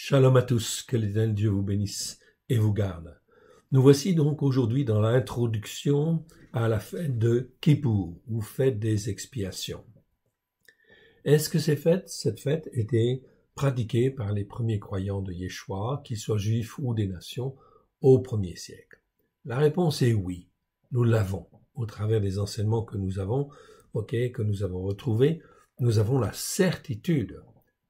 Shalom à tous, que l'Éternel Dieu vous bénisse et vous garde. Nous voici donc aujourd'hui dans l'introduction à la fête de Kippour, ou fête des expiations. Est-ce que cette fête était pratiquée par les premiers croyants de Yeshua, qu'ils soient juifs ou des nations, au 1er siècle? La réponse est oui, nous l'avons. Au travers des enseignements que nous avons, que nous avons retrouvés, nous avons la certitude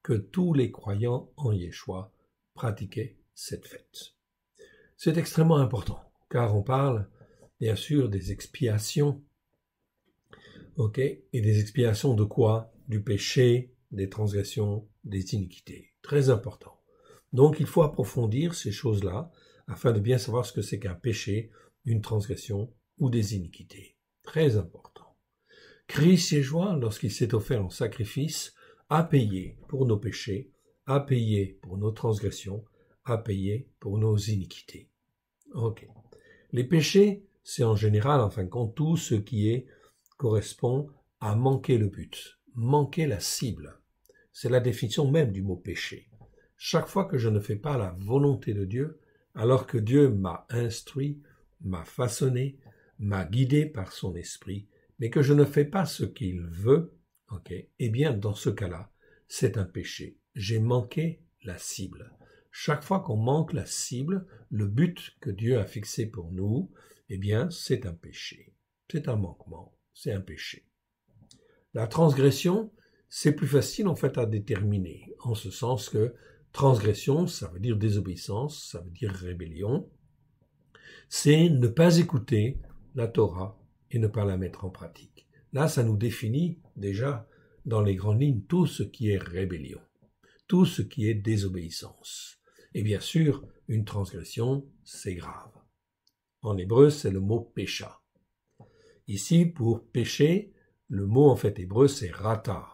que tous les croyants en Yeshua pratiquaient cette fête. C'est extrêmement important, car on parle bien sûr des expiations, et des expiations de quoi? Du péché, des transgressions, des iniquités. Très important. Donc il faut approfondir ces choses-là, afin de bien savoir ce que c'est qu'un péché, une transgression ou des iniquités. Très important. Christ Yeshua, lorsqu'il s'est offert en sacrifice, a payé pour nos péchés, a payé pour nos transgressions, a payé pour nos iniquités. Les péchés, c'est en général, en fin de compte, tout ce qui correspond à manquer le but, manquer la cible. C'est la définition même du mot péché. Chaque fois que je ne fais pas la volonté de Dieu, alors que Dieu m'a instruit, m'a façonné, m'a guidé par son esprit, mais que je ne fais pas ce qu'il veut, eh bien, dans ce cas-là, c'est un péché. J'ai manqué la cible. Chaque fois qu'on manque la cible, le but que Dieu a fixé pour nous, eh bien, c'est un péché. C'est un manquement. C'est un péché. La transgression, c'est plus facile, en fait, à déterminer, en ce sens que transgression, ça veut dire désobéissance, ça veut dire rébellion. C'est ne pas écouter la Torah et ne pas la mettre en pratique. Là, ça nous définit déjà dans les grandes lignes tout ce qui est rébellion, tout ce qui est désobéissance. Et bien sûr, une transgression, c'est grave. En hébreu, c'est le mot pécha. Ici, pour péché, le mot en fait hébreu, c'est rata.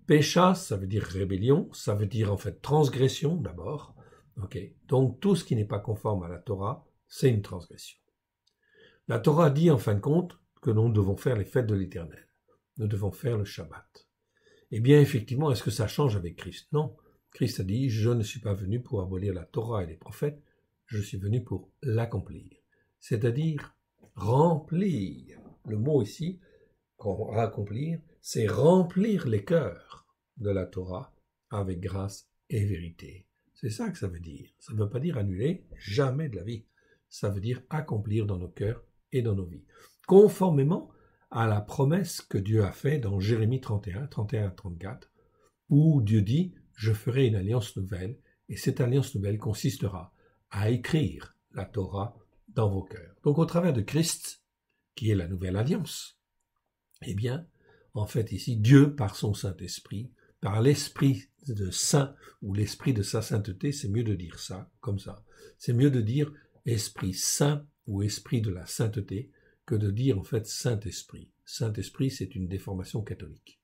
Pécha, ça veut dire rébellion, ça veut dire en fait transgression d'abord. Donc tout ce qui n'est pas conforme à la Torah, c'est une transgression. La Torah dit en fin de compte que nous devons faire les fêtes de l'Éternel. Nous devons faire le Shabbat. Eh bien, effectivement, est-ce que ça change avec Christ? Non. Christ a dit, je ne suis pas venu pour abolir la Torah et les prophètes, je suis venu pour l'accomplir. C'est-à-dire remplir. Le mot ici, accomplir, c'est remplir les cœurs de la Torah avec grâce et vérité. C'est ça que ça veut dire. Ça ne veut pas dire annuler, jamais de la vie. Ça veut dire accomplir dans nos cœurs et dans nos vies. Conformément à la promesse que Dieu a faite dans Jérémie 31 à 34, où Dieu dit « Je ferai une alliance nouvelle, et cette alliance nouvelle consistera à écrire la Torah dans vos cœurs. » Donc au travers de Christ, qui est la nouvelle alliance, eh bien, en fait ici, Dieu, par son Saint-Esprit, par l'Esprit de Saint, ou l'Esprit de sa sainteté, c'est mieux de dire ça, comme ça. C'est mieux de dire Esprit Saint ou Esprit de la sainteté, que de dire en fait Saint-Esprit. Saint-Esprit, c'est une déformation catholique.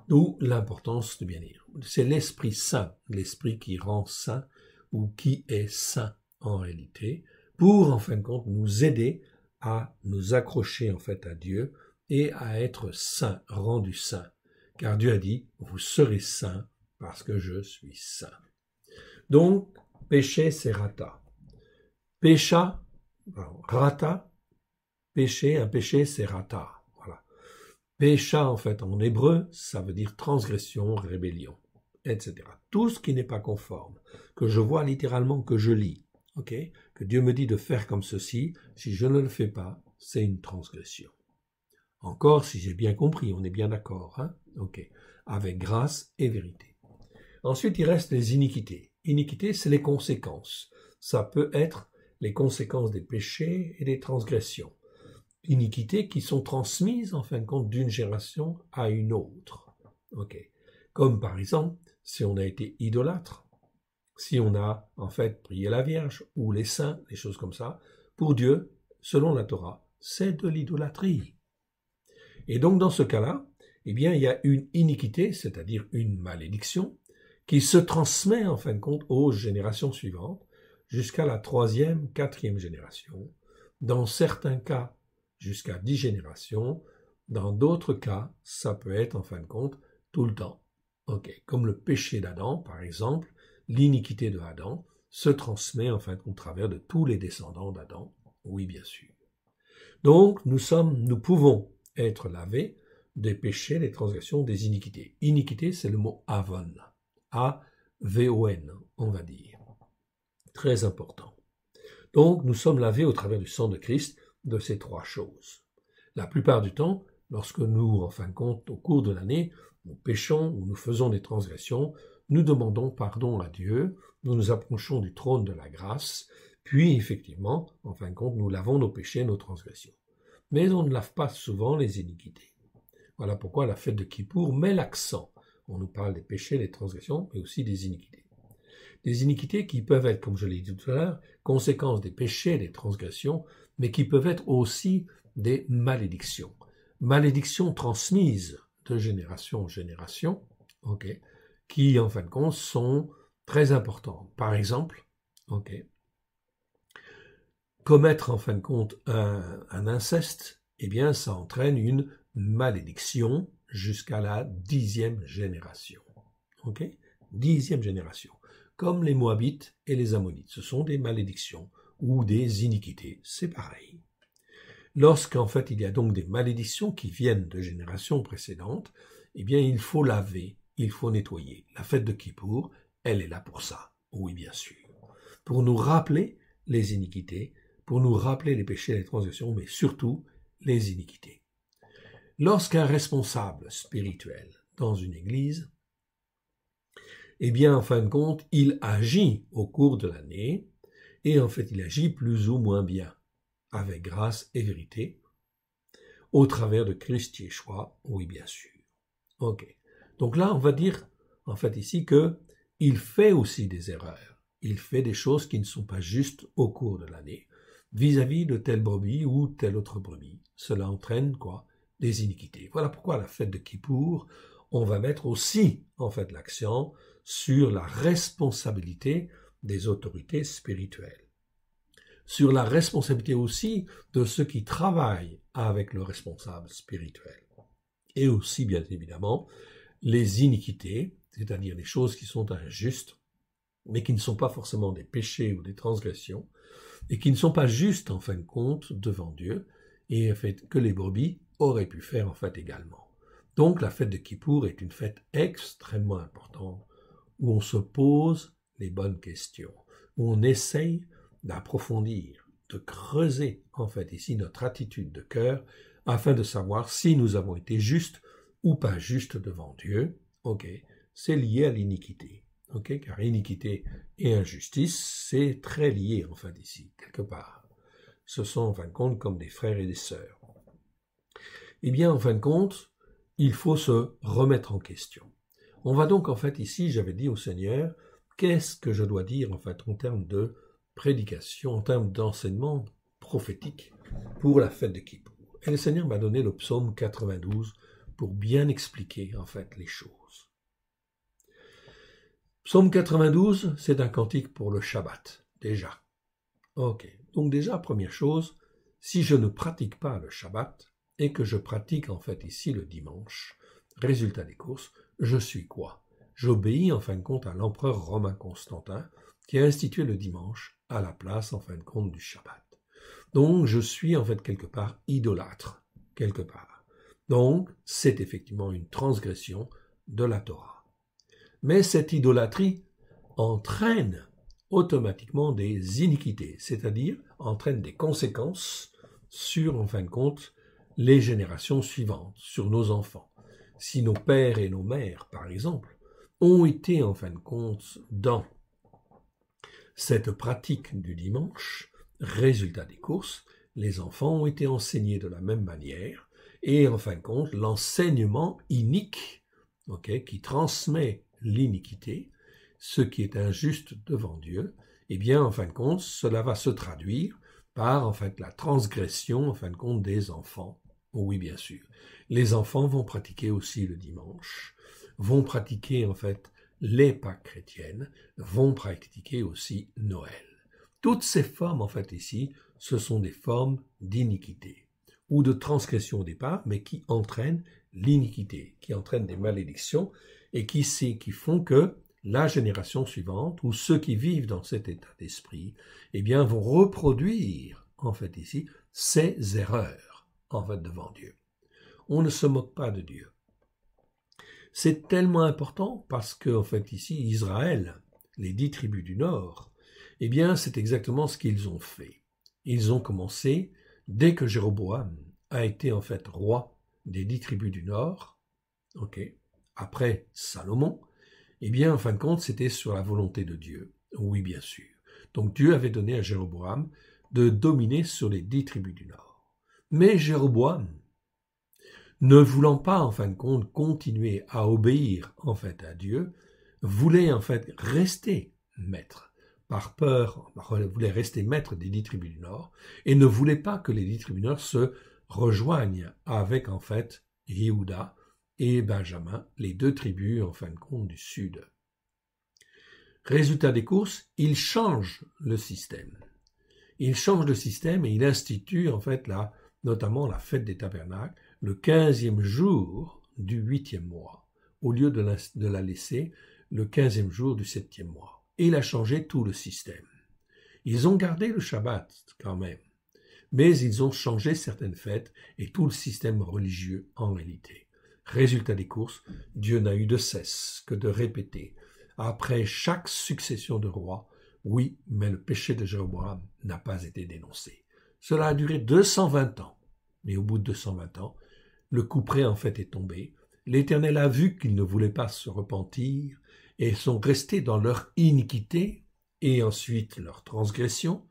D'où l'importance de bien dire. C'est l'Esprit Saint, l'Esprit qui rend saint, ou qui est saint en réalité, pour en fin de compte nous aider à nous accrocher en fait à Dieu et à être saint, rendu saint. Car Dieu a dit, vous serez saints parce que je suis saint. Donc, péché, c'est rata. Rata, péché, un péché, c'est rata. Voilà. Pécha, en fait, en hébreu, ça veut dire transgression, rébellion, etc. Tout ce qui n'est pas conforme, que je vois littéralement, que je lis, que Dieu me dit de faire comme ceci, si je ne le fais pas, c'est une transgression. Encore, si j'ai bien compris, on est bien d'accord, avec grâce et vérité. Ensuite, il reste les iniquités. Iniquités, c'est les conséquences. Ça peut être les conséquences des péchés et des transgressions. Iniquités qui sont transmises, en fin de compte, d'une génération à une autre. Comme par exemple, si on a été idolâtre, si on a, en fait, prié la Vierge, ou les saints, des choses comme ça, pour Dieu, selon la Torah, c'est de l'idolâtrie. Et donc, dans ce cas-là, eh bien, il y a une iniquité, c'est-à-dire une malédiction, qui se transmet, en fin de compte, aux générations suivantes, jusqu'à la 3e, 4e génération. Dans certains cas, jusqu'à 10 générations. Dans d'autres cas, ça peut être, en fin de compte, tout le temps. Ok, comme le péché d'Adam, par exemple, l'iniquité de Adam se transmet en fin de compte au travers de tous les descendants d'Adam. Oui, bien sûr. Donc, nous pouvons être lavés des péchés, des transgressions, des iniquités. Iniquité, c'est le mot avon. A-V-O-N, on va dire. Très important. Donc, nous sommes lavés au travers du sang de Christ de ces trois choses. La plupart du temps, lorsque nous, en fin de compte, au cours de l'année, nous péchons ou nous faisons des transgressions, nous demandons pardon à Dieu, nous nous approchons du trône de la grâce, puis effectivement, en fin de compte, nous lavons nos péchés, nos transgressions. Mais on ne lave pas souvent les iniquités. Voilà pourquoi la fête de Kippour met l'accent. On nous parle des péchés, des transgressions, mais aussi des iniquités. Des iniquités qui peuvent être, comme je l'ai dit tout à l'heure, conséquences des péchés, des transgressions, mais qui peuvent être aussi des malédictions. Malédictions transmises de génération en génération, okay, qui, en fin de compte, sont très importantes. Par exemple, commettre, en fin de compte, un inceste, eh bien, ça entraîne une malédiction jusqu'à la 10e génération. 10e génération. Comme les Moabites et les Ammonites. Ce sont des malédictions ou des iniquités. C'est pareil. Lorsqu'en fait il y a donc des malédictions qui viennent de générations précédentes, eh bien il faut laver, il faut nettoyer. La fête de Kippour, elle est là pour ça. Oui, bien sûr. Pour nous rappeler les iniquités, pour nous rappeler les péchés et les transgressions, mais surtout les iniquités. Lorsqu'un responsable spirituel dans une église, eh bien, en fin de compte, il agit au cours de l'année, et en fait, il agit plus ou moins bien, avec grâce et vérité, au travers de Christ Yeshua, oui, bien sûr. Donc là, on va dire, en fait, ici, que il fait aussi des erreurs. Il fait des choses qui ne sont pas justes au cours de l'année, vis-à-vis de telle brebis ou telle autre brebis. Cela entraîne, quoi? Des iniquités. Voilà pourquoi à la fête de Kippour, on va mettre aussi, en fait, l'accent sur la responsabilité des autorités spirituelles, sur la responsabilité aussi de ceux qui travaillent avec le responsable spirituel, et aussi, bien évidemment, les iniquités, c'est-à-dire les choses qui sont injustes, mais qui ne sont pas forcément des péchés ou des transgressions, et qui ne sont pas justes, en fin de compte, devant Dieu, et en fait, que les brebis auraient pu faire, en fait, également. Donc, la fête de Kippour est une fête extrêmement importante, où on se pose les bonnes questions, où on essaye d'approfondir, de creuser, en fait, ici, notre attitude de cœur, afin de savoir si nous avons été justes ou pas justes devant Dieu. C'est lié à l'iniquité. Car iniquité et injustice, c'est très lié, en fait, ici, quelque part. Ce sont, en fin de compte, comme des frères et des sœurs. Eh bien, en fin de compte, il faut se remettre en question. On va donc, en fait, ici, j'avais dit au Seigneur, qu'est-ce que je dois dire, en fait, en termes de prédication, en termes d'enseignement prophétique pour la fête de Kippour. Et le Seigneur m'a donné le psaume 92 pour bien expliquer, en fait, les choses. Psaume 92, c'est un cantique pour le Shabbat, déjà. Donc déjà, première chose, si je ne pratique pas le Shabbat, et que je pratique, en fait, ici, le dimanche, résultat des courses, je suis quoi? J'obéis en fin de compte à l'empereur romain Constantin qui a institué le dimanche à la place en fin de compte du Shabbat. Donc je suis en fait quelque part idolâtre, quelque part. Donc c'est effectivement une transgression de la Torah. Mais cette idolâtrie entraîne automatiquement des iniquités, c'est-à-dire entraîne des conséquences sur en fin de compte les générations suivantes, sur nos enfants. Si nos pères et nos mères, par exemple, ont été en fin de compte dans cette pratique du dimanche, résultat des courses, les enfants ont été enseignés de la même manière, et en fin de compte, l'enseignement inique, qui transmet l'iniquité, ce qui est injuste devant Dieu, eh bien, en fin de compte, cela va se traduire par, en fait, la transgression, en fin de compte, des enfants. Oui, bien sûr. Les enfants vont pratiquer aussi le dimanche, vont pratiquer en fait les Pâques chrétiennes, vont pratiquer aussi Noël. Toutes ces formes en fait ici, ce sont des formes d'iniquité. ou de transgression au départ, mais qui entraînent l'iniquité, qui entraînent des malédictions et qui font que la génération suivante, ou ceux qui vivent dans cet état d'esprit, eh bien, vont reproduire, en fait, ici, ces erreurs, en fait, devant Dieu. On ne se moque pas de Dieu. C'est tellement important parce que, en fait, ici, Israël, les 10 tribus du Nord, eh bien, c'est exactement ce qu'ils ont fait. Ils ont commencé, dès que Jéroboam a été, en fait, roi des 10 tribus du Nord, après Salomon, eh bien, en fin de compte, c'était sur la volonté de Dieu. Oui, bien sûr. Donc, Dieu avait donné à Jéroboam de dominer sur les 10 tribus du Nord. Mais Jéroboam, ne voulant pas, en fin de compte, continuer à obéir, en fait, à Dieu, voulait, en fait, rester maître. Par peur, voulait rester maître des 10 tribus du Nord, et ne voulait pas que les 10 tribus du Nord se rejoignent avec, en fait, Yehuda et Benjamin, les 2 tribus, en fin de compte, du Sud. Résultat des courses, il change le système. Il change le système et il institue, en fait, notamment la fête des tabernacles, le 15e jour du 8e mois, au lieu de la laisser le 15e jour du 7e mois. Et il a changé tout le système. Ils ont gardé le Shabbat quand même, mais ils ont changé certaines fêtes et tout le système religieux en réalité. Résultat des courses, Dieu n'a eu de cesse que de répéter, après chaque succession de rois, oui, mais le péché de Jéroboam n'a pas été dénoncé. Cela a duré 220 ans. Mais au bout de 220 ans, le couperet en fait est tombé. L'Éternel a vu qu'ils ne voulaient pas se repentir et sont restés dans leur iniquité et ensuite leur transgression,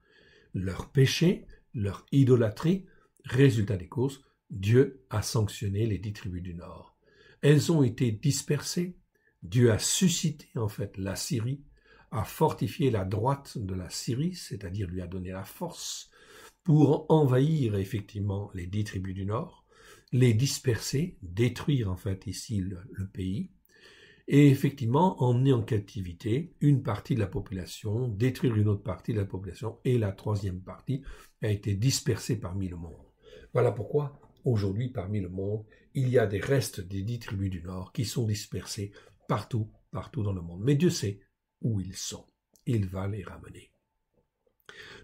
leur péché, leur idolâtrie. Résultat des courses, Dieu a sanctionné les 10 tribus du Nord. Elles ont été dispersées. Dieu a suscité en fait la Syrie, a fortifié la droite de la Syrie, c'est-à-dire lui a donné la force pour envahir effectivement les 10 tribus du Nord, les disperser, détruire en fait ici le pays, et effectivement emmener en captivité une partie de la population, détruire une autre partie de la population, et la troisième partie a été dispersée parmi le monde. Voilà pourquoi aujourd'hui parmi le monde, il y a des restes des 10 tribus du Nord qui sont dispersés partout dans le monde. Mais Dieu sait où ils sont. Il va les ramener.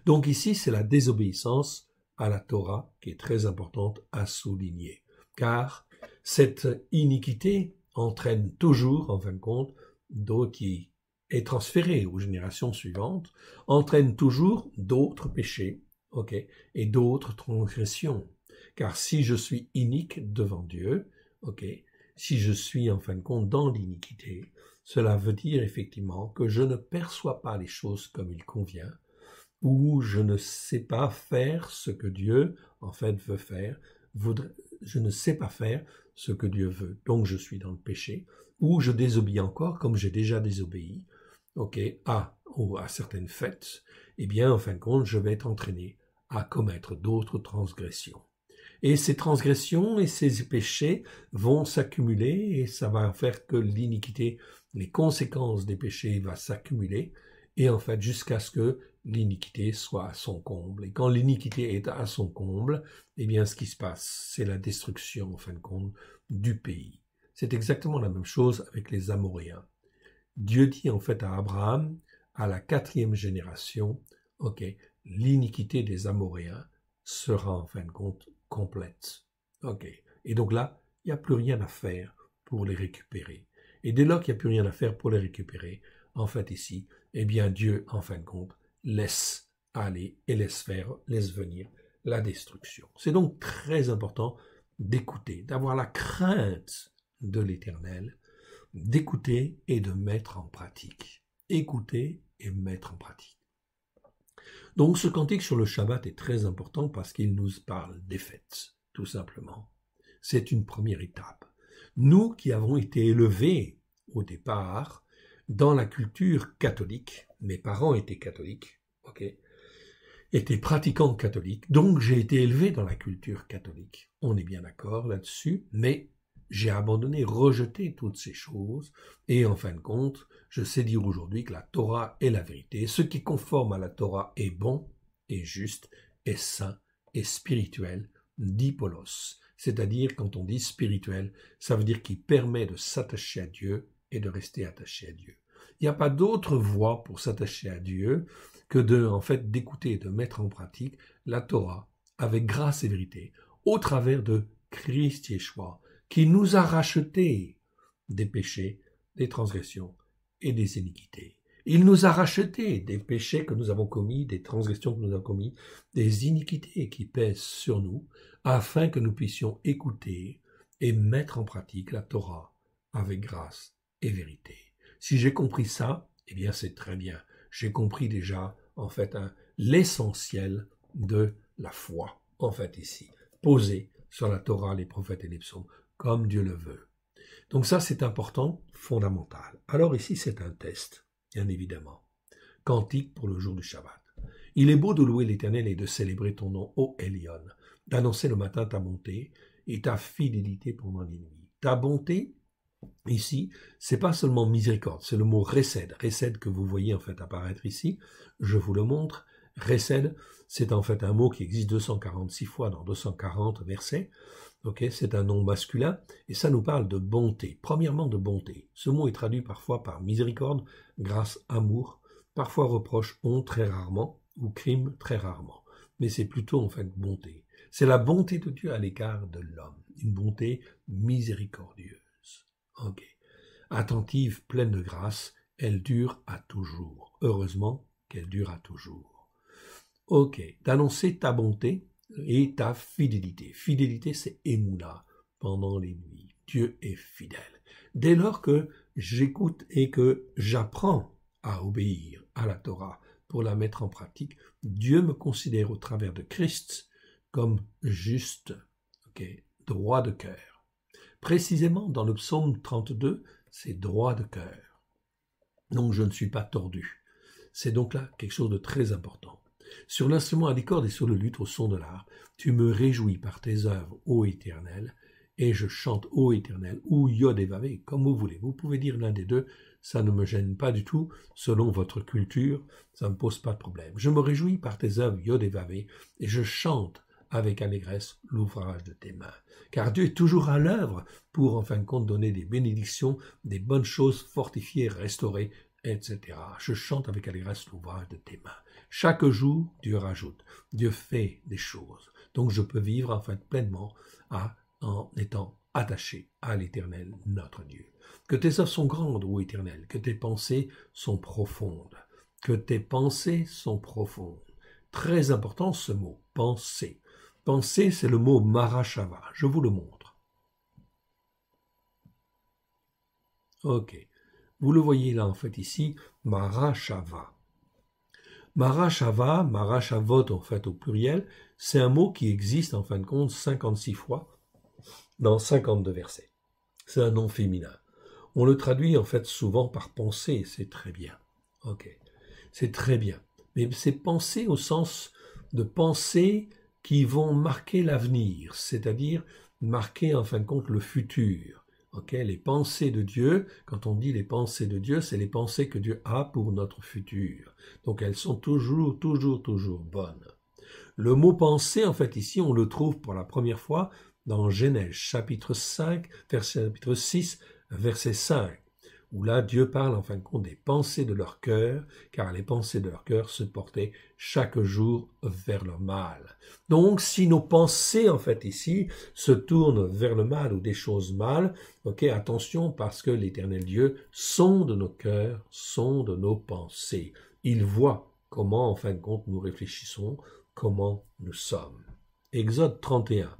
Donc ici, c'est la désobéissance à la Torah qui est très importante à souligner. Car cette iniquité entraîne toujours, en fin de compte, qui est transférée aux générations suivantes, entraîne toujours d'autres péchés, et d'autres transgressions. Car si je suis inique devant Dieu, si je suis en fin de compte dans l'iniquité, cela veut dire effectivement que je ne perçois pas les choses comme il convient, ou je ne sais pas faire ce que Dieu en fait veut faire, je ne sais pas faire ce que Dieu veut, donc je suis dans le péché, ou je désobéis encore comme j'ai déjà désobéi, à certaines fêtes, eh bien en fin de compte je vais être entraîné à commettre d'autres transgressions. Et ces transgressions et ces péchés vont s'accumuler et ça va faire que l'iniquité, les conséquences des péchés vont s'accumuler et en fait jusqu'à ce que l'iniquité soit à son comble. Et quand l'iniquité est à son comble, eh bien ce qui se passe, c'est la destruction en fin de compte du pays. C'est exactement la même chose avec les Amoréens. Dieu dit en fait à Abraham, à la 4e génération, l'iniquité des Amoréens sera en fin de compte complète. Et donc là, il n'y a plus rien à faire pour les récupérer. Et dès lors qu'il n'y a plus rien à faire pour les récupérer, en fait ici, eh bien Dieu, en fin de compte, laisse aller et laisse venir la destruction. C'est donc très important d'écouter, d'avoir la crainte de l'Éternel, d'écouter et de mettre en pratique. Écouter et mettre en pratique. Donc ce cantique sur le Shabbat est très important parce qu'il nous parle des fêtes, tout simplement. C'est une première étape. Nous qui avons été élevés au départ dans la culture catholique, mes parents étaient catholiques, étaient pratiquants catholiques, donc j'ai été élevé dans la culture catholique. On est bien d'accord là-dessus, mais j'ai abandonné, rejeté toutes ces choses, et en fin de compte, je sais dire aujourd'hui que la Torah est la vérité. Ce qui est conforme à la Torah est bon, est juste, est saint, est spirituel, dipolos, c'est-à-dire quand on dit spirituel, ça veut dire qu'il permet de s'attacher à Dieu et de rester attaché à Dieu. Il n'y a pas d'autre voie pour s'attacher à Dieu que d'écouter et de mettre en pratique la Torah avec grâce et vérité, au travers de Christ Yeshua, qui nous a rachetés des péchés, des transgressions et des iniquités. Il nous a rachetés des péchés que nous avons commis, des transgressions que nous avons commis, des iniquités qui pèsent sur nous, afin que nous puissions écouter et mettre en pratique la Torah avec grâce et vérité. Si j'ai compris ça, eh bien c'est très bien. J'ai compris déjà, l'essentiel de la foi, ici, posée sur la Torah, les prophètes et les psaumes, comme Dieu le veut. Donc ça, c'est important, fondamental. Alors ici, c'est un test, bien évidemment. Cantique pour le jour du Shabbat. Il est beau de louer l'Éternel et de célébrer ton nom, ô Elion, d'annoncer le matin ta bonté et ta fidélité pendant les nuits. Ta bonté, ici, c'est pas seulement miséricorde, c'est le mot resed. Resed que vous voyez apparaître ici, je vous le montre. Resed, c'est un mot qui existe 246 fois dans 240 versets. C'est un nom masculin et ça nous parle de bonté. Premièrement, de bonté. Ce mot est traduit parfois par miséricorde, grâce, amour, parfois reproche, honte très rarement ou crime très rarement. Mais c'est plutôt bonté. C'est la bonté de Dieu à l'égard de l'homme, une bonté miséricordieuse. Attentive, pleine de grâce, elle dure à toujours. Heureusement qu'elle dure à toujours. D'annoncer ta bonté et ta fidélité. Fidélité, c'est émouna, pendant les nuits. Dieu est fidèle. Dès lors que j'écoute et que j'apprends à obéir à la Torah pour la mettre en pratique, Dieu me considère au travers de Christ comme juste, droit de cœur. Précisément dans le psaume 32, c'est droit de cœur. Donc je ne suis pas tordu. C'est donc là quelque chose de très important. Sur l'instrument à des cordes et sur le luth au son de l'art, tu me réjouis par tes œuvres, ô Éternel, et je chante, ô Éternel, ou Yod et Vavé, comme vous voulez. Vous pouvez dire l'un des deux, ça ne me gêne pas du tout, selon votre culture, ça ne me pose pas de problème. Je me réjouis par tes œuvres, Yod et Vavé, et je chante avec allégresse l'ouvrage de tes mains. Car Dieu est toujours à l'œuvre pour, en fin de compte, donner des bénédictions, des bonnes choses fortifiées, restaurées, etc. Je chante avec allégresse l'ouvrage de tes mains. Chaque jour, Dieu rajoute, Dieu fait des choses. Donc je peux vivre pleinement en étant attaché à l'Éternel, notre Dieu. Que tes œuvres sont grandes, ô Éternel, que tes pensées sont profondes. Que tes pensées sont profondes. Très important ce mot, pensée. Pensée, c'est le mot marachava. Je vous le montre. Vous le voyez là, ici, marachava. Marachava, marachavot, au pluriel, c'est un mot qui existe, 56 fois dans 52 versets. C'est un nom féminin. On le traduit, souvent par pensée, c'est très bien. C'est très bien. Mais c'est pensée au sens de pensée qui vont marquer l'avenir, c'est-à-dire marquer, le futur. Les pensées de Dieu, quand on dit les pensées de Dieu, c'est les pensées que Dieu a pour notre futur. Donc elles sont toujours bonnes. Le mot pensée, ici, on le trouve pour la première fois dans Genèse, chapitre 5, chapitre 6, verset 5, où là, Dieu parle, des pensées de leur cœur, car les pensées de leur cœur se portaient chaque jour vers le mal. Donc, si nos pensées, ici, se tournent vers le mal ou des choses mal, attention, parce que l'Éternel Dieu sonde nos cœurs, sonde nos pensées. Il voit comment, nous réfléchissons, comment nous sommes. Exode 31.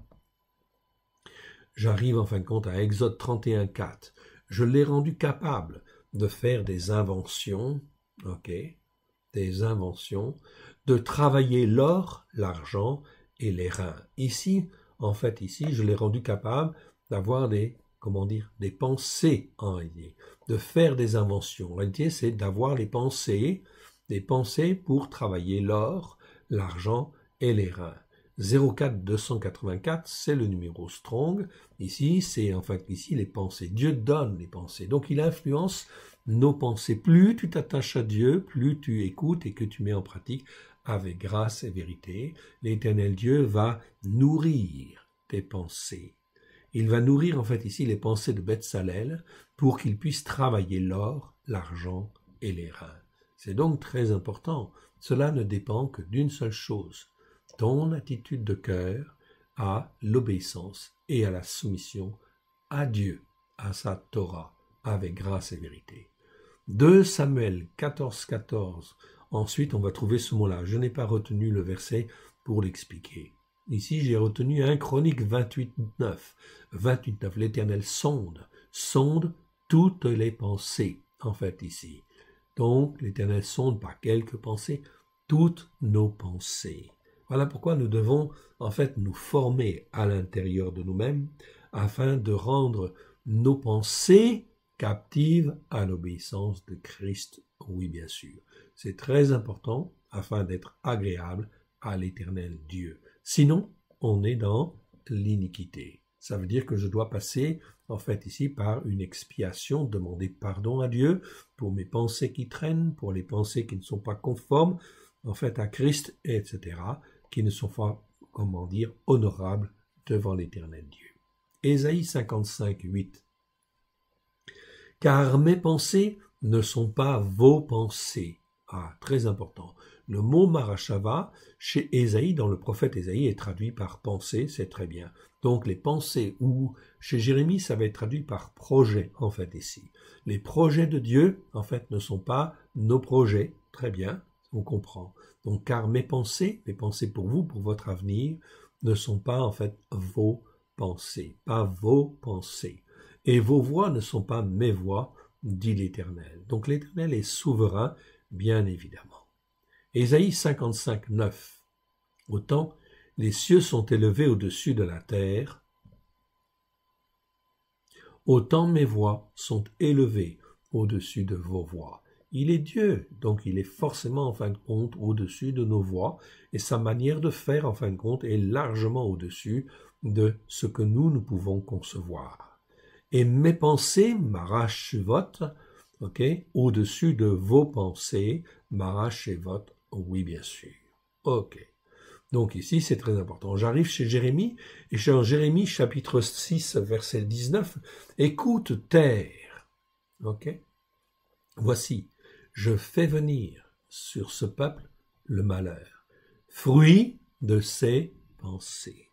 J'arrive, à Exode 31, 4. Je l'ai rendu capable de faire des inventions, des inventions, de travailler l'or, l'argent et les reins. Ici, je l'ai rendu capable d'avoir des pensées en réalité, de faire des inventions. En réalité, c'est d'avoir des pensées pour travailler l'or, l'argent et les reins. 04 284, c'est le numéro strong. Ici, c'est ici les pensées. Dieu donne les pensées. Donc, il influence nos pensées. Plus tu t'attaches à Dieu, plus tu écoutes et que tu mets en pratique avec grâce et vérité. L'Éternel Dieu va nourrir tes pensées. Il va nourrir en fait ici les pensées de Betsalel pour qu'il puisse travailler l'or, l'argent et les reins. C'est donc très important. Cela ne dépend que d'une seule chose, ton attitude de cœur à l'obéissance et à la soumission à Dieu, à sa Torah, avec grâce et vérité. 2 Samuel 14, 14. Ensuite, on va trouver ce mot-là. Je n'ai pas retenu le verset pour l'expliquer. Ici, j'ai retenu 1 Chronique 28, 9. 28, 9. L'Éternel sonde toutes les pensées, en fait, ici. Donc, l'Éternel sonde par quelques pensées, toutes nos pensées. Voilà pourquoi nous devons, en fait, nous former à l'intérieur de nous-mêmes afin de rendre nos pensées captives à l'obéissance de Christ. Oui, bien sûr. C'est très important afin d'être agréable à l'Éternel Dieu. Sinon, on est dans l'iniquité. Ça veut dire que je dois passer, en fait, ici, par une expiation, demander pardon à Dieu pour mes pensées qui traînent, pour les pensées qui ne sont pas conformes, en fait, à Christ, etc., qui ne sont pas, comment dire, honorables devant l'Éternel Dieu. Ésaïe 55, 8. Car mes pensées ne sont pas vos pensées. Ah, très important. Le mot marachava, chez Ésaïe, dans le prophète Ésaïe, est traduit par pensée, c'est très bien. Donc les pensées, ou chez Jérémie, ça va être traduit par projet, en fait, ici. Les projets de Dieu, en fait, ne sont pas nos projets, très bien, on comprend. Donc, car mes pensées pour vous, pour votre avenir, ne sont pas, en fait, vos pensées, pas vos pensées. Et vos voix ne sont pas mes voix, dit l'Éternel. Donc l'Éternel est souverain, bien évidemment. Ésaïe 55, 9. Autant les cieux sont élevés au-dessus de la terre, autant mes voix sont élevées au-dessus de vos voix. Il est Dieu, donc il est forcément en fin de compte au-dessus de nos voix, et sa manière de faire en fin de compte est largement au-dessus de ce que nous pouvons concevoir. Et mes pensées, marachevot, au-dessus de vos pensées, marachevot, oui bien sûr. Ok. Donc ici, c'est très important. J'arrive chez Jérémie, et chez Jérémie, chapitre 6, verset 19, « Écoute, terre. » Ok. Voici, je fais venir sur ce peuple le malheur, fruit de ses pensées.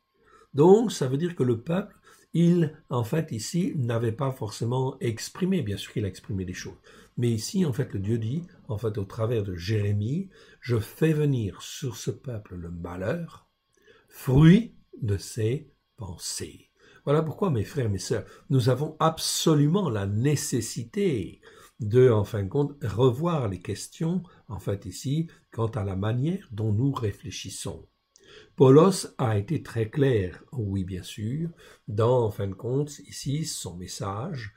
Donc, ça veut dire que le peuple, il, en fait, ici, n'avait pas forcément exprimé, bien sûr qu'il a exprimé des choses, mais ici, en fait, le Dieu dit, en fait, au travers de Jérémie, je fais venir sur ce peuple le malheur, fruit de ses pensées. Voilà pourquoi, mes frères, mes sœurs, nous avons absolument la nécessité de, en fin de compte, revoir les questions, en fait, ici, quant à la manière dont nous réfléchissons. Paulos a été très clair, oui bien sûr, dans, en fin de compte, ici, son message,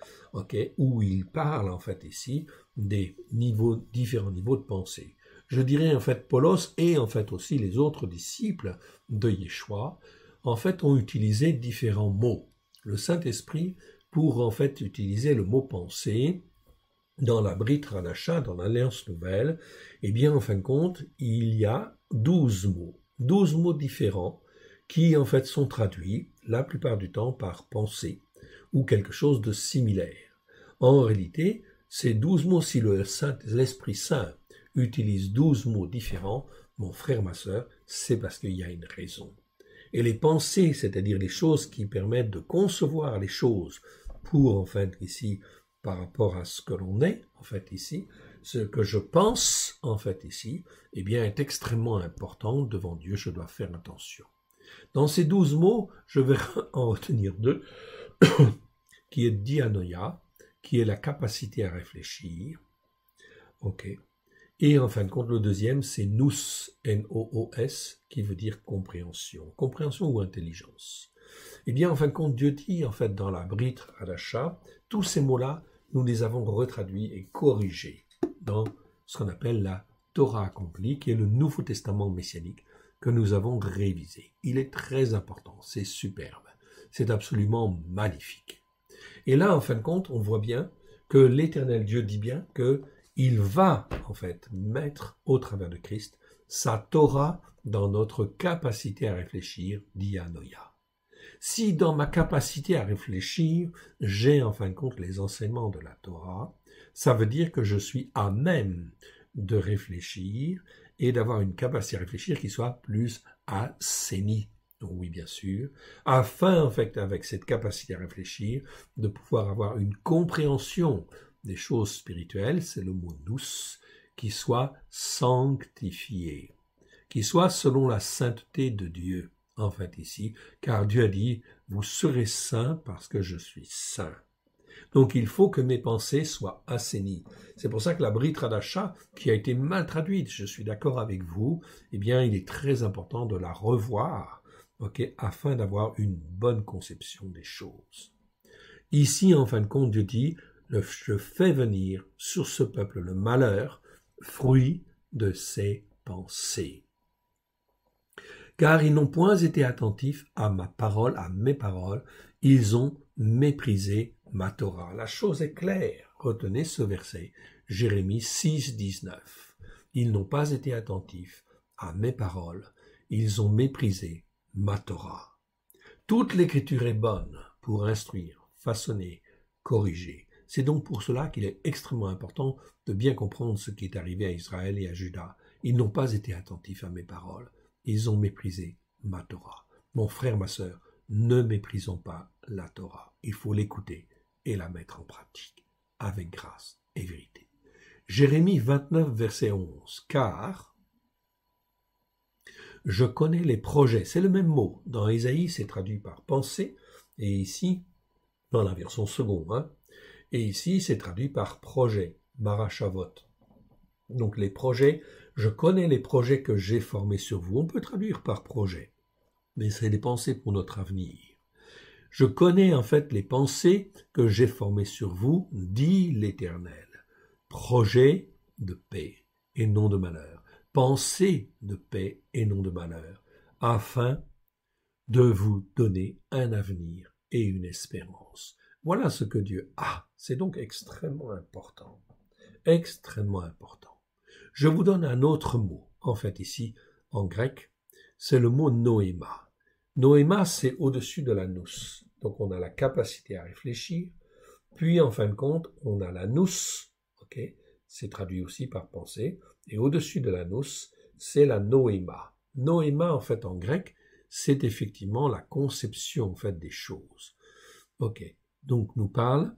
où il parle, en fait, ici, des différents niveaux de pensée. Je dirais, en fait, Paulos et, en fait, aussi les autres disciples de Yeshua, en fait, ont utilisé différents mots. Le Saint-Esprit, pour, en fait, utiliser le mot pensée, dans la Brit Hadasha, dans l'Alliance Nouvelle, eh bien, en fin de compte, il y a 12 mots. 12 mots différents qui, en fait, sont traduits, la plupart du temps, par pensée ou quelque chose de similaire. En réalité, ces 12 mots, si l'Esprit Saint utilise 12 mots différents, mon frère, ma sœur, c'est parce qu'il y a une raison. Et les pensées, c'est-à-dire les choses qui permettent de concevoir les choses pour, en fait, ici, par rapport à ce que l'on est, en fait, ici, ce que je pense, en fait, ici, eh bien, est extrêmement important devant Dieu, je dois faire attention. Dans ces 12 mots, je vais en retenir 2, qui est dianoia, qui est la capacité à réfléchir, et en fin de compte, le deuxième, c'est nous, N-O-O-S, qui veut dire compréhension ou intelligence. Eh bien, en fin de compte, Dieu dit, en fait, dans la Brit Hadasha, tous ces mots-là, nous les avons retraduits et corrigés dans ce qu'on appelle la Torah accomplie, qui est le Nouveau Testament messianique que nous avons révisé. Il est très important, c'est superbe, c'est absolument magnifique. Et là, en fin de compte, on voit bien que l'Éternel Dieu dit bien qu'il va, en fait, mettre au travers de Christ sa Torah dans notre capacité à réfléchir, dianoia. Si dans ma capacité à réfléchir, j'ai en fin de compte les enseignements de la Torah, ça veut dire que je suis à même de réfléchir et d'avoir une capacité à réfléchir qui soit plus assainie. Oui, bien sûr, afin, en fait, avec cette capacité à réfléchir, de pouvoir avoir une compréhension des choses spirituelles, c'est le mot douce, qui soit sanctifiée, qui soit selon la sainteté de Dieu, en fait, ici, car Dieu a dit, vous serez saints parce que je suis saint. Donc il faut que mes pensées soient assainies. C'est pour ça que la Brit Hadasha, qui a été mal traduite, je suis d'accord avec vous, eh bien il est très important de la revoir, afin d'avoir une bonne conception des choses. Ici, en fin de compte, Dieu dit, je fais venir sur ce peuple le malheur, fruit de ses pensées. Car ils n'ont point été attentifs à ma parole, à mes paroles, ils ont méprisé ma Torah. La chose est claire. Retenez ce verset, Jérémie 6, 19. Ils n'ont pas été attentifs à mes paroles, ils ont méprisé ma Torah. Toute l'écriture est bonne pour instruire, façonner, corriger. C'est donc pour cela qu'il est extrêmement important de bien comprendre ce qui est arrivé à Israël et à Juda. Ils n'ont pas été attentifs à mes paroles. Ils ont méprisé ma Torah. Mon frère, ma sœur, ne méprisons pas la Torah. Il faut l'écouter et la mettre en pratique avec grâce et vérité. Jérémie 29, verset 11. Car je connais les projets. C'est le même mot. Dans Ésaïe, c'est traduit par pensée. Et ici, dans la version seconde, et ici, c'est traduit par projet, marachavot. Donc les projets, je connais les projets que j'ai formés sur vous. On peut traduire par projet, mais c'est des pensées pour notre avenir. Je connais en fait les pensées que j'ai formées sur vous, dit l'Éternel. Projet de paix et non de malheur. Pensée de paix et non de malheur, afin de vous donner un avenir et une espérance. Voilà ce que Dieu a. C'est donc extrêmement important. Extrêmement important. Je vous donne un autre mot, en fait ici, en grec, c'est le mot noéma. Noéma, c'est au-dessus de la nous. Donc on a la capacité à réfléchir, puis en fin de compte, on a la nous, c'est traduit aussi par pensée, et au-dessus de la nous, c'est la noéma. Noéma, en fait, en grec, c'est effectivement la conception, en fait, des choses. Donc nous parle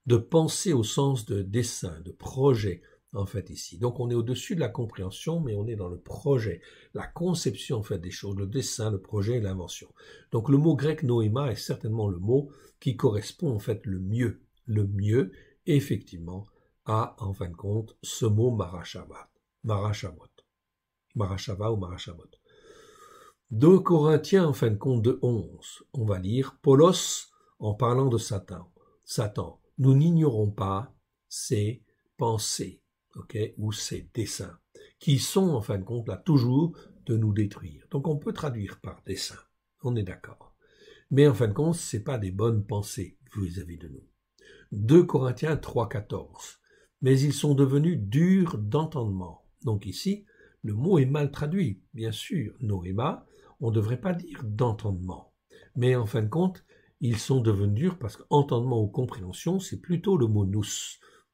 de pensée au sens de dessin, de projet, en fait, ici. Donc, on est au-dessus de la compréhension, mais on est dans le projet, la conception, en fait, des choses, le dessin, le projet et l'invention. Donc, le mot grec noéma est certainement le mot qui correspond, en fait, le mieux, effectivement, à, en fin de compte, ce mot marachava ou marachavot. 2 Corinthiens, en fin de compte, de 11, on va lire, Paulos, en parlant de Satan, nous n'ignorons pas ses pensées, ou ses desseins, qui sont, en fin de compte, là, toujours de nous détruire. Donc, on peut traduire par dessein, on est d'accord. Mais, en fin de compte, ce n'est pas des bonnes pensées vis-à-vis de nous. 2 Corinthiens 3, 14. Mais ils sont devenus durs d'entendement. Donc, ici, le mot est mal traduit, bien sûr. Noéma, on ne devrait pas dire d'entendement. Mais, en fin de compte, ils sont devenus durs parce qu'entendement ou compréhension, c'est plutôt le mot nous.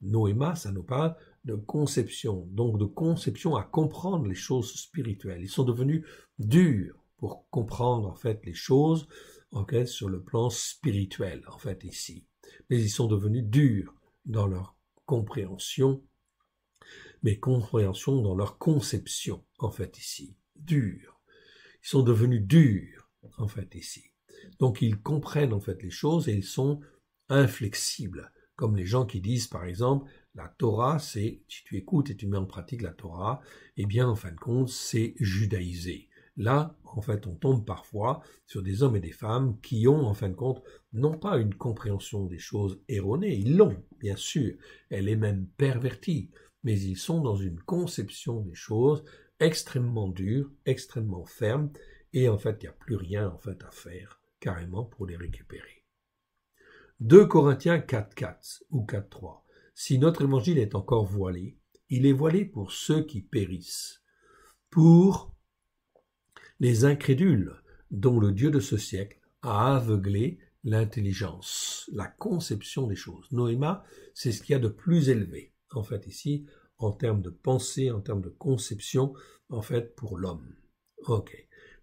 Noéma, ça nous parle de conception, donc de conception à comprendre les choses spirituelles. Ils sont devenus durs pour comprendre en fait les choses sur le plan spirituel en fait ici. Mais ils sont devenus durs dans leur compréhension, mais compréhension dans leur conception en fait ici. Durs. Ils sont devenus durs en fait ici. Donc ils comprennent en fait les choses et ils sont inflexibles. Comme les gens qui disent, par exemple, la Torah, c'est, si tu écoutes et tu mets en pratique la Torah, eh bien, en fin de compte, c'est judaïsé. Là, en fait, on tombe parfois sur des hommes et des femmes qui ont, en fin de compte, non pas une compréhension des choses erronée, ils l'ont, bien sûr, elle est même pervertie, mais ils sont dans une conception des choses extrêmement dure, extrêmement ferme, et en fait, il n'y a plus rien, en fait, à faire, carrément, pour les récupérer. 2 Corinthiens 4.4 ou 4.3. Si notre évangile est encore voilé, il est voilé pour ceux qui périssent, pour les incrédules, dont le Dieu de ce siècle a aveuglé l'intelligence, la conception des choses. Noéma, c'est ce qu'il y a de plus élevé, en fait, ici, en termes de pensée, en termes de conception, en fait, pour l'homme. Ok.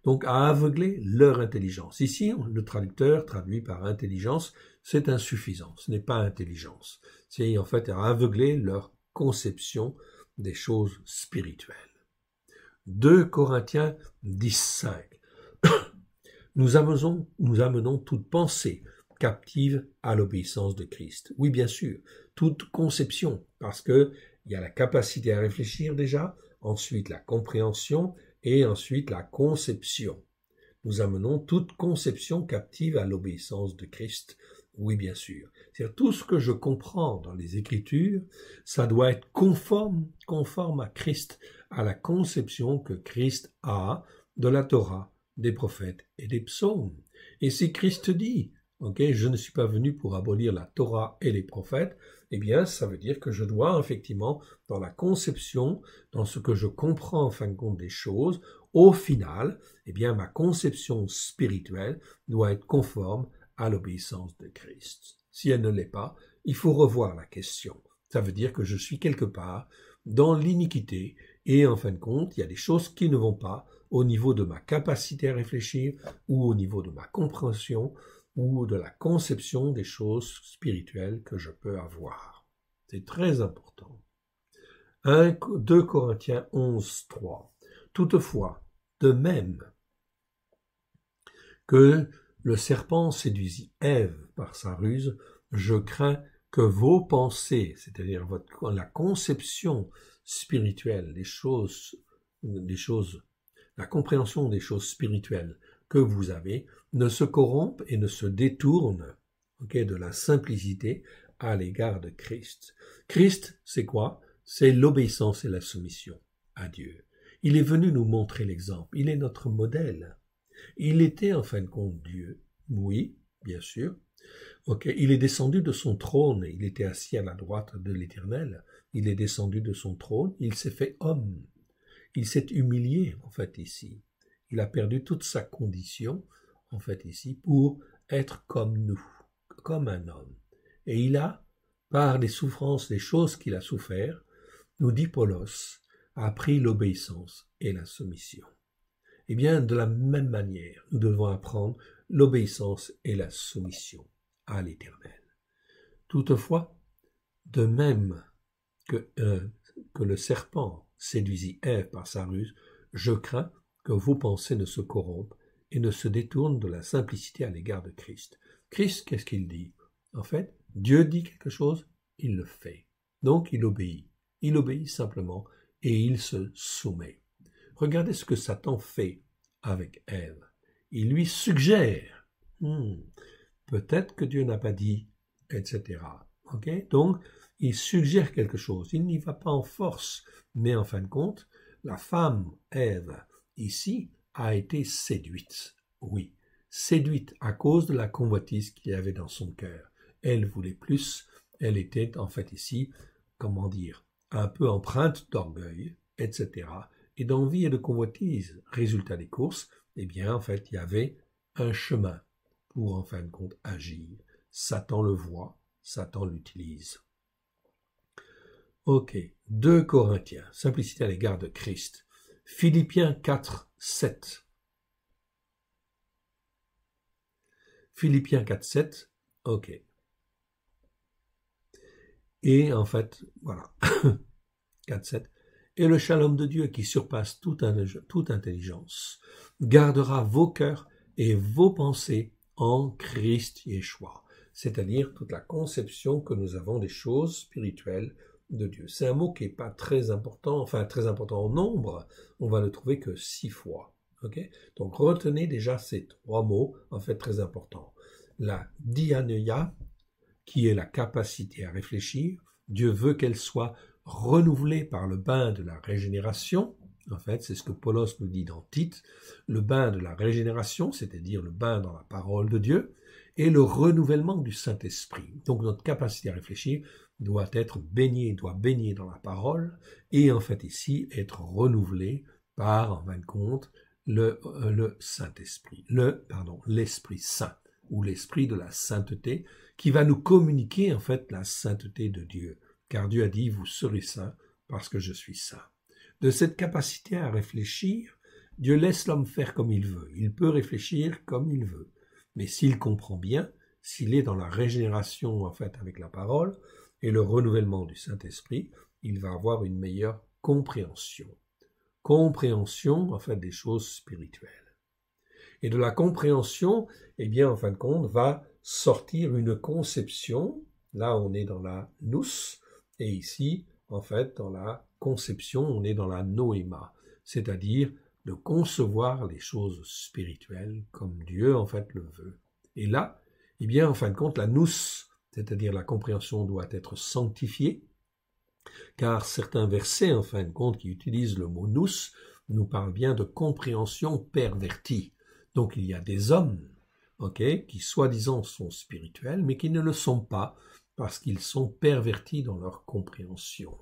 Donc, à aveugler leur intelligence. Ici, le traducteur traduit par intelligence, c'est insuffisant, ce n'est pas intelligence. C'est en fait à aveugler leur conception des choses spirituelles. 2 Corinthiens 10:5. Nous amenons toute pensée captive à l'obéissance de Christ. Oui, bien sûr, toute conception, parce que il y a la capacité à réfléchir déjà, ensuite la compréhension et ensuite la conception. Nous amenons toute conception captive à l'obéissance de Christ. Oui, bien sûr. C'est-à-dire tout ce que je comprends dans les Écritures, ça doit être conforme à Christ, à la conception que Christ a de la Torah, des prophètes et des psaumes. Et si Christ dit, je ne suis pas venu pour abolir la Torah et les prophètes, eh bien, ça veut dire que je dois effectivement, dans la conception, dans ce que je comprends en fin de compte des choses, au final, eh bien, ma conception spirituelle doit être conforme à l'obéissance de Christ. Si elle ne l'est pas, il faut revoir la question. Ça veut dire que je suis quelque part dans l'iniquité et en fin de compte, il y a des choses qui ne vont pas au niveau de ma capacité à réfléchir ou au niveau de ma compréhension ou de la conception des choses spirituelles que je peux avoir. C'est très important. 2 Corinthiens 11:3. Toutefois, de même que le serpent séduisit Ève par sa ruse, je crains que vos pensées, c'est-à-dire la conception spirituelle des choses, la compréhension des choses spirituelles que vous avez, ne se corrompe et ne se détourne de la simplicité à l'égard de Christ. Christ, c'est quoi? C'est l'obéissance et la soumission à Dieu. Il est venu nous montrer l'exemple. Il est notre modèle. Il était en fin de compte Dieu. Oui, bien sûr. Il est descendu de son trône. Il était assis à la droite de l'Éternel. Il est descendu de son trône. Il s'est fait homme. Il s'est humilié, en fait, ici. Il a perdu toute sa condition, en fait, ici, pour être comme nous, comme un homme. Et il a, par les souffrances, les choses qu'il a souffert, nous dit Paulos, a appris l'obéissance et la soumission. Eh bien, de la même manière, nous devons apprendre l'obéissance et la soumission à l'Éternel. Toutefois, de même que le serpent séduisit Ève par sa ruse, je crains que vos pensées ne se corrompent et ne se détournent de la simplicité à l'égard de Christ. Christ, qu'est-ce qu'il dit? En fait, Dieu dit quelque chose, il le fait. Donc, il obéit. Il obéit simplement et il se soumet. Regardez ce que Satan fait avec Ève. Il lui suggère, peut-être que Dieu n'a pas dit, etc. Donc, il suggère quelque chose. Il n'y va pas en force, mais en fin de compte, la femme, Ève, ici, a été séduite. Oui, séduite à cause de la convoitise qu'il y avait dans son cœur. Elle voulait plus, elle était en fait ici, un peu empreinte d'orgueil, etc. Et d'envie et de convoitise. Résultat des courses, eh bien, en fait, il y avait un chemin pour, en fin de compte, agir. Satan le voit, Satan l'utilise. 2 Corinthiens, simplicité à l'égard de Christ. Philippiens 4:7. Philippiens 4:7, Et en fait, voilà, 4:7. Et le shalom de Dieu qui surpasse toute intelligence gardera vos cœurs et vos pensées en Christ Yeshua. C'est-à-dire toute la conception que nous avons des choses spirituelles de Dieu. C'est un mot qui n'est pas très important, très important en nombre, on va le trouver que 6 fois. Donc retenez déjà ces 3 mots, en fait très importants. La dianoia, qui est la capacité à réfléchir, Dieu veut qu'elle soit renouvelée par le bain de la régénération. En fait, c'est ce que Paulos nous dit dans Tite, le bain de la régénération, c'est-à-dire le bain dans la parole de Dieu, et le renouvellement du Saint-Esprit. Donc notre capacité à réfléchir doit être baigné, doit baigner dans la parole, et en fait ici être renouvelé par, en fin de compte, le Saint-Esprit, l'Esprit Saint, ou l'Esprit de la sainteté, qui va nous communiquer en fait la sainteté de Dieu. Car Dieu a dit, vous serez saints parce que je suis saint. De cette capacité à réfléchir, Dieu laisse l'homme faire comme il veut. Il peut réfléchir comme il veut. Mais s'il comprend bien, s'il est dans la régénération en fait avec la parole et le renouvellement du Saint-Esprit, il va avoir une meilleure compréhension. Compréhension en fait des choses spirituelles. Et de la compréhension, eh bien en fin de compte, va sortir une conception. Là, on est dans la nous, et ici, en fait, dans la conception, on est dans la noéma, c'est-à-dire de concevoir les choses spirituelles comme Dieu, en fait, le veut. Et là, eh bien, en fin de compte, la nous, c'est-à-dire la compréhension, doit être sanctifiée, car certains versets, en fin de compte, qui utilisent le mot nous parlent bien de compréhension pervertie. Donc, il y a des hommes, qui soi-disant sont spirituels, mais qui ne le sont pas, parce qu'ils sont pervertis dans leur compréhension.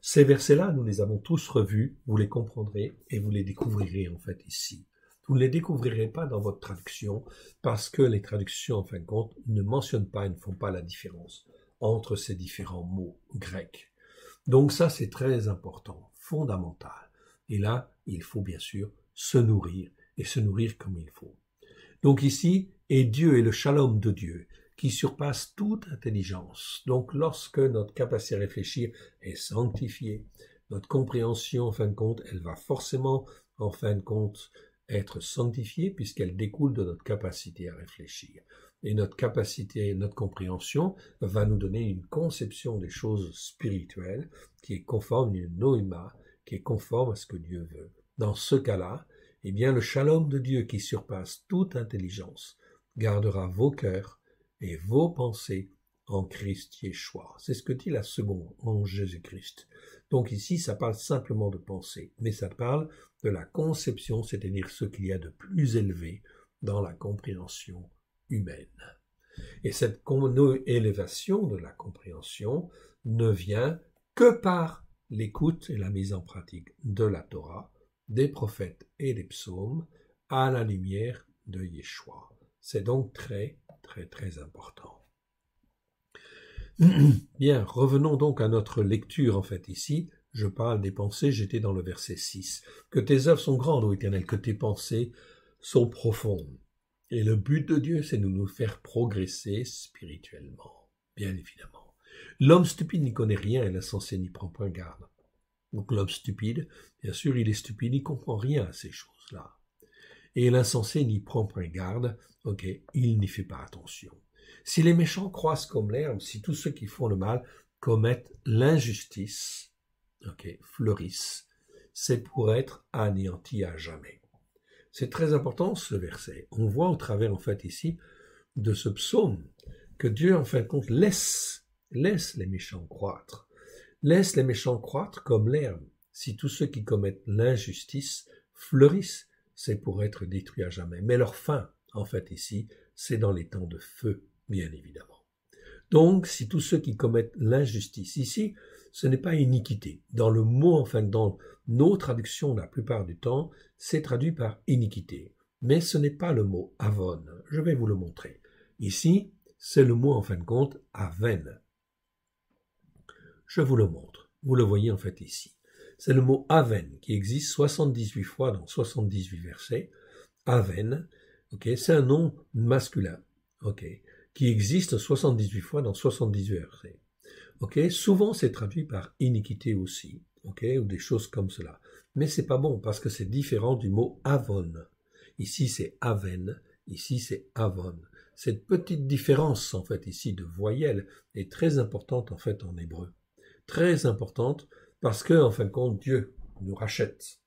Ces versets-là, nous les avons tous revus, vous les comprendrez et vous les découvrirez en fait ici. Vous ne les découvrirez pas dans votre traduction parce que les traductions, en fin de compte, ne mentionnent pas et ne font pas la différence entre ces différents mots grecs. Donc ça, c'est très important, fondamental. Et là, il faut bien sûr se nourrir et se nourrir comme il faut. Donc ici, et Dieu est le shalom de Dieu, qui surpasse toute intelligence. Donc lorsque notre capacité à réfléchir est sanctifiée, notre compréhension, en fin de compte, elle va forcément, en fin de compte, être sanctifiée puisqu'elle découle de notre capacité à réfléchir. Et notre capacité, notre compréhension va nous donner une conception des choses spirituelles qui est conforme, une noéma, qui est conforme à ce que Dieu veut. Dans ce cas-là, eh bien le shalom de Dieu qui surpasse toute intelligence gardera vos cœurs et vos pensées en Christ Yeshua. C'est ce que dit la seconde en Jésus-Christ. Donc ici, ça parle simplement de pensée, mais ça parle de la conception, c'est-à-dire ce qu'il y a de plus élevé dans la compréhension humaine. Et cette élévation de la compréhension ne vient que par l'écoute et la mise en pratique de la Torah, des prophètes et des psaumes à la lumière de Yeshua. C'est donc très, très, très important. Bien, revenons donc à notre lecture, en fait, ici. Je parle des pensées, j'étais dans le verset 6. Que tes œuvres sont grandes, ô Éternel, que tes pensées sont profondes. Et le but de Dieu, c'est de nous faire progresser spirituellement, bien évidemment. L'homme stupide n'y connaît rien et l'insensé n'y prend point garde. Donc l'homme stupide, bien sûr, il est stupide, il ne comprend rien à ces choses-là. Et l'insensé n'y prend point garde, il n'y fait pas attention. Si les méchants croissent comme l'herbe, si tous ceux qui font le mal commettent l'injustice, fleurissent, c'est pour être anéantis à jamais. C'est très important ce verset. On voit au travers, en fait, ici, de ce psaume, que Dieu, en fin de compte, laisse les méchants croître. Laisse les méchants croître comme l'herbe. Si tous ceux qui commettent l'injustice fleurissent, c'est pour être détruits à jamais. Mais leur fin, en fait, ici, c'est dans les temps de feu, bien évidemment. Donc, si tous ceux qui commettent l'injustice, ici, ce n'est pas iniquité. Dans le mot, enfin, dans nos traductions, la plupart du temps, c'est traduit par iniquité. Mais ce n'est pas le mot avon. Je vais vous le montrer. Ici, c'est le mot, en fin de compte, aven. Je vous le montre. Vous le voyez, en fait, ici. C'est le mot aven qui existe 78 fois dans 78 versets. Aven, c'est un nom masculin, qui existe 78 fois dans 78 versets. Souvent c'est traduit par iniquité aussi, ou des choses comme cela. Mais c'est pas bon parce que c'est différent du mot avon. Ici c'est aven, ici c'est avon. Cette petite différence en fait ici de voyelle est très importante en fait en hébreu. Très importante parce que en fin de compte Dieu nous rachète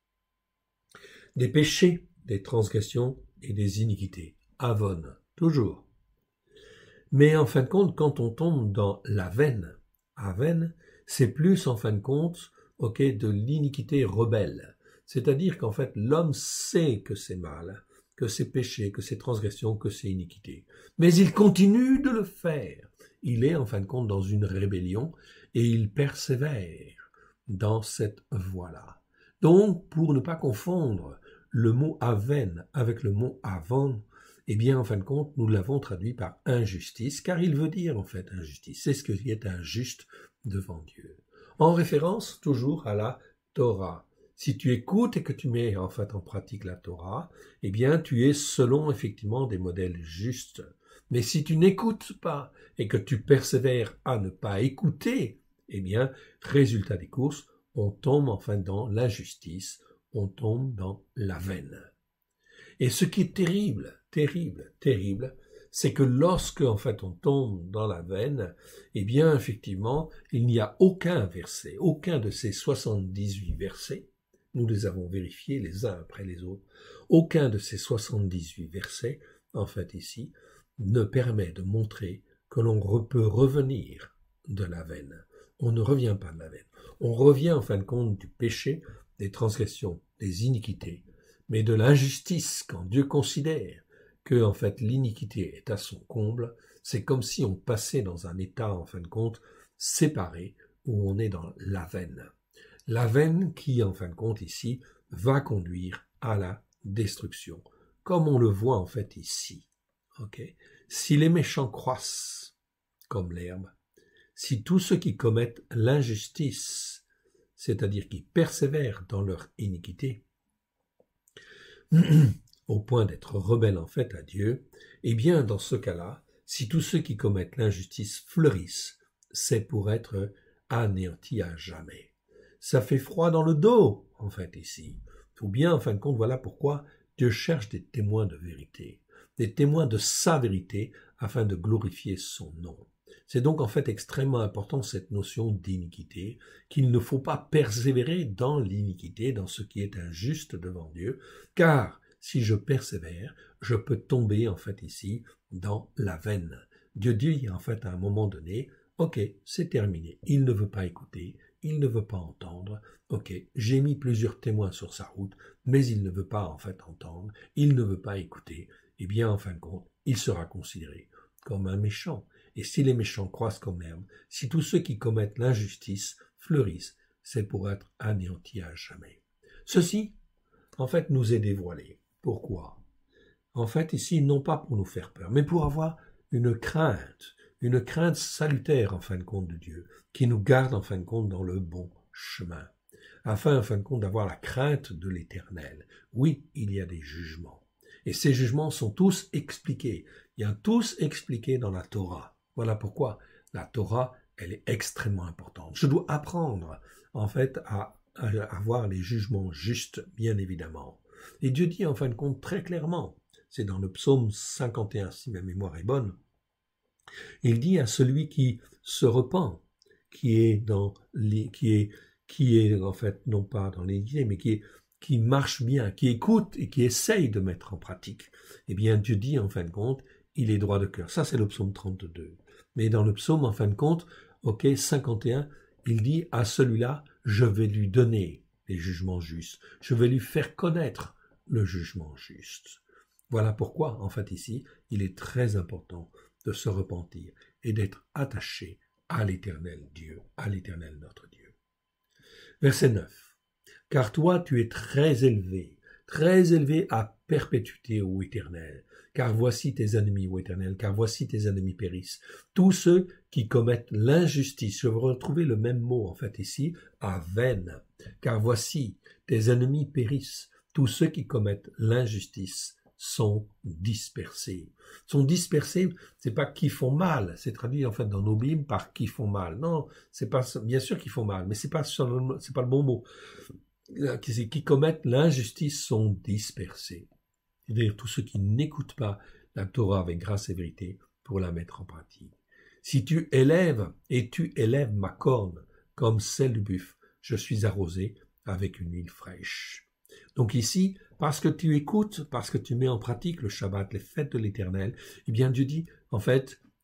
des péchés, des transgressions et des iniquités. Avon, toujours. Mais en fin de compte, quand on tombe dans l'aven, c'est plus en fin de compte, de l'iniquité rebelle. C'est-à-dire qu'en fait, l'homme sait que c'est mal, que c'est péché, que c'est transgression, que c'est iniquité. Mais il continue de le faire. il est en fin de compte dans une rébellion et il persévère dans cette voie-là. Donc, pour ne pas confondre le mot aven avec le mot avant, eh bien, en fin de compte, nous l'avons traduit par injustice, car il veut dire en fait injustice. C'est ce qui est injuste devant Dieu. En référence toujours à la Torah. Si tu écoutes et que tu mets en fait en pratique la Torah, eh bien, tu es selon effectivement des modèles justes. Mais si tu n'écoutes pas et que tu persévères à ne pas écouter, eh bien, résultat des courses, on tombe enfin dans l'injustice, on tombe dans la veine. Et ce qui est terrible, c'est que lorsque en fait on tombe dans la veine, eh bien effectivement, il n'y a aucun verset, aucun de ces 78 versets, nous les avons vérifiés les uns après les autres, aucun de ces 78 versets, en fait ici, ne permet de montrer que l'on peut revenir de la veine. On ne revient pas de la veine. On revient en fin de compte du péché, des transgressions, des iniquités, mais de l'injustice quand Dieu considère que en fait l'iniquité est à son comble, c'est comme si on passait dans un état en fin de compte séparé où on est dans la veine. La veine qui en fin de compte ici va conduire à la destruction, comme on le voit en fait ici. Okay. Si les méchants croissent comme l'herbe, si tous ceux qui commettent l'injustice, c'est-à-dire qui persévèrent dans leur iniquité, au point d'être rebelles en fait à Dieu, eh bien dans ce cas-là, si tous ceux qui commettent l'injustice fleurissent, c'est pour être anéantis à jamais. Ça fait froid dans le dos, en fait, ici. Ou bien, en fin de compte, voilà pourquoi Dieu cherche des témoins de vérité, des témoins de sa vérité, afin de glorifier son nom. C'est donc en fait extrêmement important cette notion d'iniquité, qu'il ne faut pas persévérer dans l'iniquité, dans ce qui est injuste devant Dieu, car si je persévère, je peux tomber en fait ici dans la veine. Dieu dit en fait à un moment donné, ok, c'est terminé, il ne veut pas écouter, il ne veut pas entendre, ok, j'ai mis plusieurs témoins sur sa route, mais il ne veut pas en fait entendre, il ne veut pas écouter, eh bien en fin de compte, il sera considéré comme un méchant. Et si les méchants croissent comme l'herbe, si tous ceux qui commettent l'injustice fleurissent, c'est pour être anéantis à jamais. Ceci, en fait, nous est dévoilé. Pourquoi? En fait, ici, non pas pour nous faire peur, mais pour avoir une crainte salutaire, en fin de compte, de Dieu, qui nous garde, en fin de compte, dans le bon chemin, afin, en fin de compte, d'avoir la crainte de l'Éternel. Oui, il y a des jugements. Et ces jugements sont tous expliqués. Ils sont tous expliqués dans la Torah. Voilà pourquoi la Torah, elle est extrêmement importante. Je dois apprendre, en fait, à avoir les jugements justes, bien évidemment. Et Dieu dit, en fin de compte, très clairement, c'est dans le psaume 51, si ma mémoire est bonne, il dit à celui qui se repent, qui est en fait, non pas dans l'iniquité, mais qui marche bien, qui écoute et qui essaye de mettre en pratique, eh bien Dieu dit en fin de compte, il est droit de cœur. Ça c'est le psaume 32. Mais dans le psaume en fin de compte, 51, il dit à celui-là, je vais lui donner les jugements justes, je vais lui faire connaître le jugement juste. Voilà pourquoi en fait ici, il est très important de se repentir et d'être attaché à l'Éternel Dieu, à l'Éternel notre Dieu. Verset 9. Car toi tu es très élevé à perpétuité, ô Éternel. Car voici tes ennemis, ô Éternel, car voici tes ennemis périssent. Tous ceux qui commettent l'injustice, je vais retrouver le même mot en fait ici, à veine. Car voici tes ennemis périssent. Tous ceux qui commettent l'injustice sont dispersés. C'est pas qui font mal, c'est traduit en fait dans nos Bibles par qui font mal. Non, c'est pas bien sûr qu'ils font mal, mais c'est pas le bon mot. Qui commettent l'injustice sont dispersés. C'est-à-dire tous ceux qui n'écoutent pas la Torah avec grâce et vérité pour la mettre en pratique. Si tu élèves ma corne comme celle du buffle, je suis arrosé avec une huile fraîche. Donc ici, parce que tu écoutes, parce que tu mets en pratique le Shabbat, les fêtes de l'Éternel, eh bien Dieu dit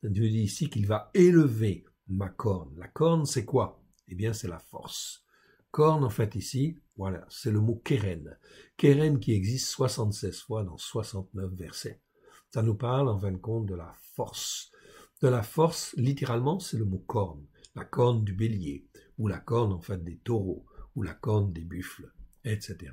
ici qu'il va élever ma corne. La corne, c'est quoi? Eh bien, c'est la force. Corne, en fait, ici, voilà, c'est le mot kéren. Kéren qui existe 76 fois dans 69 versets. Ça nous parle, en fin de compte, de la force de la force, littéralement, c'est le mot corne. La corne du bélier, ou la corne, en fait, des taureaux, ou la corne des buffles, etc.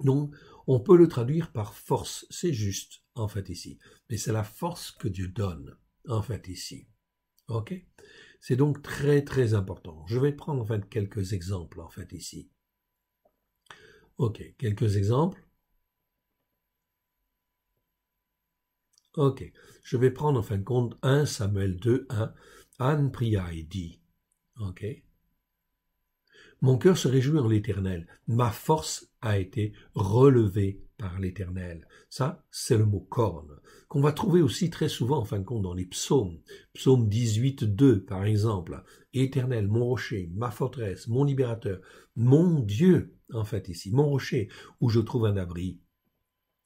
Donc, on peut le traduire par force, c'est juste, en fait, ici. Mais c'est la force que Dieu donne, en fait, ici. Ok? C'est donc très, très important. Je vais prendre, en fait, quelques exemples, en fait, ici. Ok, quelques exemples. Ok, je vais prendre, en fin de compte, 1 Samuel 2, 1. Anne pria et dit, ok, mon cœur se réjouit en l'Éternel, ma force a été relevée par l'Éternel. Ça, c'est le mot corne, qu'on va trouver aussi très souvent, en fin de compte, dans les psaumes. Psaume 18, 2, par exemple. Éternel, mon rocher, ma forteresse, mon libérateur, mon Dieu, en fait, ici, mon rocher, où je trouve un abri,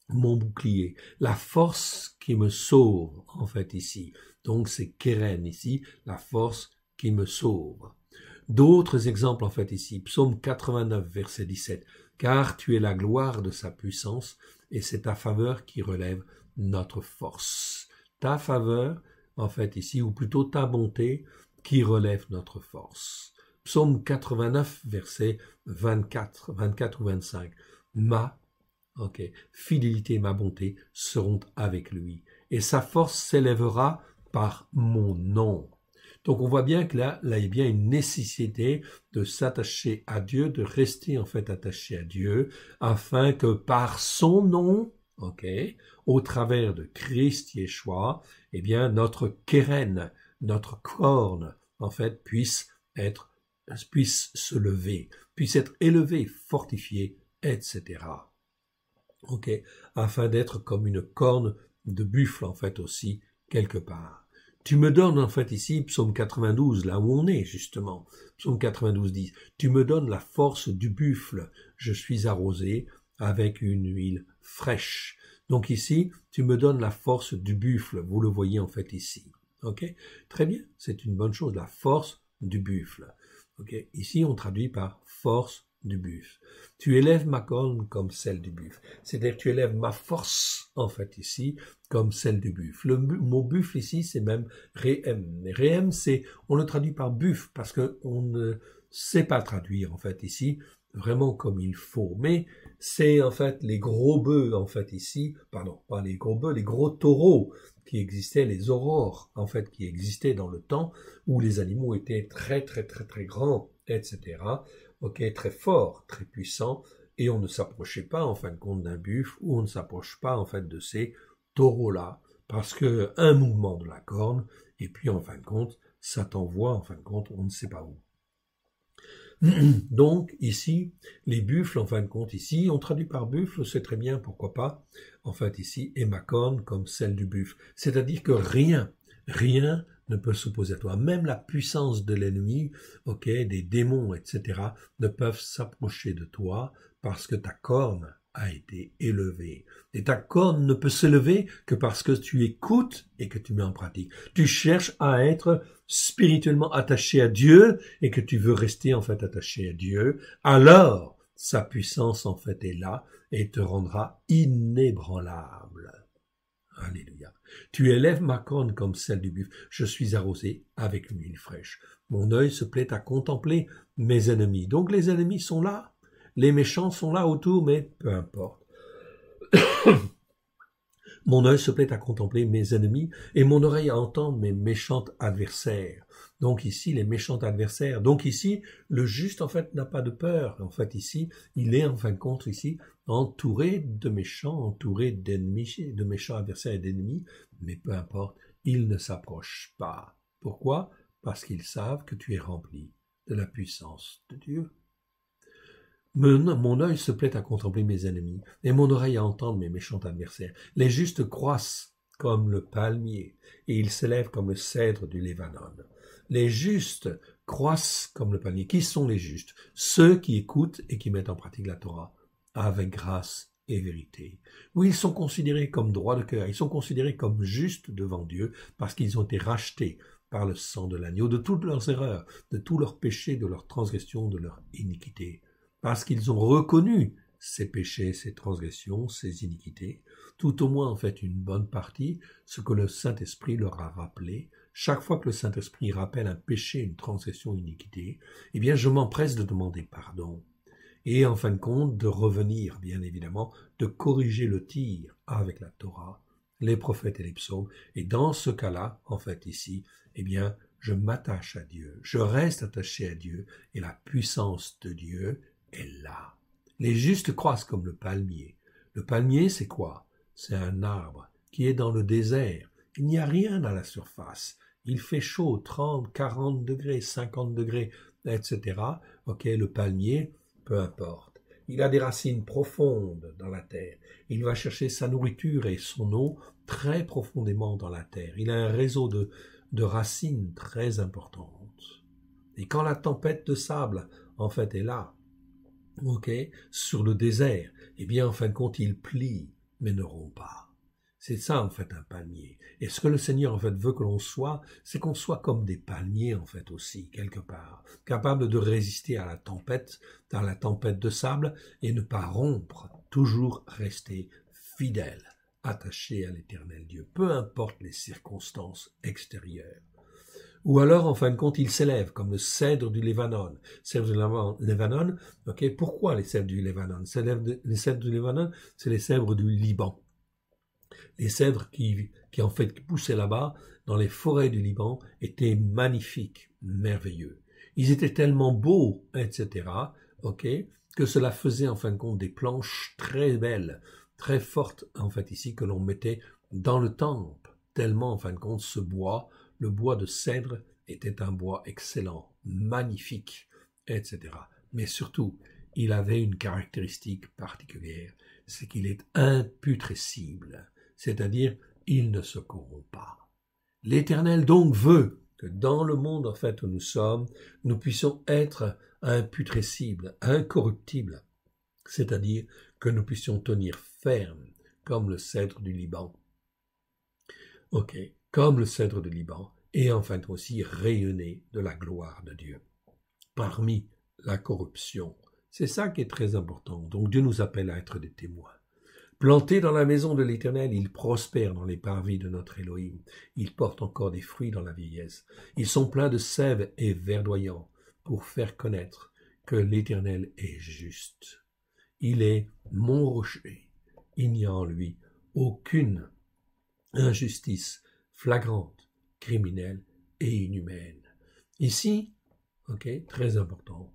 mon bouclier, la force qui me sauve, en fait, ici. Donc, c'est Kéren, ici, la force qui me sauve. D'autres exemples, en fait, ici. Psaume 89, verset 17. Car tu es la gloire de sa puissance, et c'est ta faveur qui relève notre force. Ta faveur, en fait, ici, ou plutôt ta bonté, qui relève notre force. Psaume 89, verset 24 ou 25. Ma fidélité et ma bonté seront avec lui, et sa force s'élèvera par mon nom. Donc on voit bien que là, il y a bien une nécessité de s'attacher à Dieu, de rester en fait attaché à Dieu, afin que par son nom, au travers de Christ Yeshua, eh bien notre kéren, notre corne, en fait, puisse se lever, puisse être élevé, fortifié, etc. Afin d'être comme une corne de buffle, en fait, aussi, quelque part. Tu me donnes, en fait, ici, psaume 92, là où on est, justement, psaume 92 dit, tu me donnes la force du buffle, je suis arrosé avec une huile fraîche. Donc ici, tu me donnes la force du buffle, vous le voyez, en fait, ici. Très bien, c'est une bonne chose, la force du buffle. Ici, on traduit par force du buffle. Tu élèves ma corne comme celle du buffle. C'est-à-dire que tu élèves ma force, en fait, ici, comme celle du buffle. Le mot buffle ici, c'est même réem. Réem, on le traduit par buffle parce qu'on ne sait pas traduire, en fait, ici, vraiment comme il faut. Mais c'est, en fait, les gros bœufs, en fait, ici, pardon, pas les gros bœufs, les gros taureaux qui existaient, les aurores, en fait, qui existaient dans le temps où les animaux étaient très, très, très, très grands, etc., très fort, très puissant, et on ne s'approchait pas, en fin de compte, d'un buffle, ou on ne s'approche pas, en fait, de ces taureaux-là, parce que un mouvement de la corne, et puis, en fin de compte, ça t'envoie, en fin de compte, on ne sait pas où. Donc, ici, les buffles, en fin de compte, ici, on traduit par buffle, c'est très bien, pourquoi pas, en fait, ici, et ma corne comme celle du buffle. C'est-à-dire que rien ne peut s'opposer à toi. Même la puissance de l'ennemi, des démons, etc., ne peuvent s'approcher de toi parce que ta corne a été élevée. Et ta corne ne peut s'élever que parce que tu écoutes et que tu mets en pratique. Tu cherches à être spirituellement attaché à Dieu et que tu veux rester en fait attaché à Dieu. Alors, sa puissance en fait est là et te rendra inébranlable. Alléluia. Tu élèves ma corne comme celle du buffle. Je suis arrosé avec une huile fraîche. Mon œil se plaît à contempler mes ennemis. Donc les ennemis sont là. Les méchants sont là autour, mais peu importe. Mon œil se plaît à contempler mes ennemis et mon oreille à entendre mes méchants adversaires. Donc ici, les méchants adversaires. Donc ici, le juste, en fait, n'a pas de peur. En fait, ici, il est, en fin de compte, ici, entouré de méchants, entouré d'ennemis, de méchants adversaires et d'ennemis, mais peu importe, ils ne s'approchent pas. Pourquoi? Parce qu'ils savent que tu es rempli de la puissance de Dieu. Mon œil se plaît à contempler mes ennemis, et mon oreille à entendre mes méchants adversaires. Les justes croissent comme le palmier, et ils s'élèvent comme le cèdre du Lébanon. Les justes croissent comme le palmier. Qui sont les justes? Ceux qui écoutent et qui mettent en pratique la Torah, avec grâce et vérité. Oui, ils sont considérés comme droits de cœur, ils sont considérés comme justes devant Dieu, parce qu'ils ont été rachetés par le sang de l'agneau, de toutes leurs erreurs, de tous leurs péchés, de leurs transgressions, de leur iniquité. Parce qu'ils ont reconnu ces péchés, ces transgressions, ces iniquités, tout au moins en fait une bonne partie, ce que le Saint-Esprit leur a rappelé chaque fois que le Saint-Esprit rappelle un péché, une transgression, une iniquité, eh bien je m'empresse de demander pardon. Et en fin de compte, de revenir, bien évidemment, de corriger le tir avec la Torah, les prophètes et les psaumes. Et dans ce cas-là, en fait ici, eh bien, je m'attache à Dieu, je reste attaché à Dieu, et la puissance de Dieu est là. Les justes croissent comme le palmier. Le palmier, c'est quoi? C'est un arbre qui est dans le désert. Il n'y a rien à la surface. Il fait chaud, 30, 40 degrés, 50 degrés, etc. Ok, le palmier, peu importe. Il a des racines profondes dans la terre. Il va chercher sa nourriture et son eau très profondément dans la terre. Il a un réseau de racines très importantes. Et quand la tempête de sable, en fait, est là, ok, sur le désert, eh bien, en fin de compte, il plie, mais ne rompt pas. C'est ça, en fait, un palmier. Et ce que le Seigneur, en fait, veut que l'on soit, c'est qu'on soit comme des palmiers, en fait, aussi, quelque part. Capables de résister à la tempête de sable, et ne pas rompre, toujours rester fidèle, attaché à l'Éternel Dieu, peu importe les circonstances extérieures. Ou alors, en fin de compte, il s'élève comme le cèdre du Libanon. Cèdre du Libanon, ok, pourquoi les cèdres du Libanon? Les cèdres du Libanon, c'est les cèdres du Liban. Les cèdres qui en fait poussaient là-bas, dans les forêts du Liban, étaient magnifiques, merveilleux. Ils étaient tellement beaux, etc., ok, que cela faisait en fin de compte des planches très belles, très fortes, en fait ici, que l'on mettait dans le temple. Tellement, en fin de compte, ce bois, le bois de cèdre, était un bois excellent, magnifique, etc. Mais surtout, il avait une caractéristique particulière, c'est qu'il est imputrescible. C'est-à-dire, il ne se corrompt pas. L'Éternel donc veut que dans le monde en fait où nous sommes, nous puissions être imputrescibles, incorruptibles, c'est-à-dire que nous puissions tenir ferme comme le cèdre du Liban. Ok, comme le cèdre du Liban, et enfin aussi rayonner de la gloire de Dieu. Parmi la corruption, c'est ça qui est très important. Donc Dieu nous appelle à être des témoins. Plantés dans la maison de l'Éternel, ils prospèrent dans les parvis de notre Elohim. Ils portent encore des fruits dans la vieillesse. Ils sont pleins de sève et verdoyants pour faire connaître que l'Éternel est juste. Il est mon rocher. Il n'y a en lui aucune injustice flagrante, criminelle et inhumaine. Ici, ok, très important,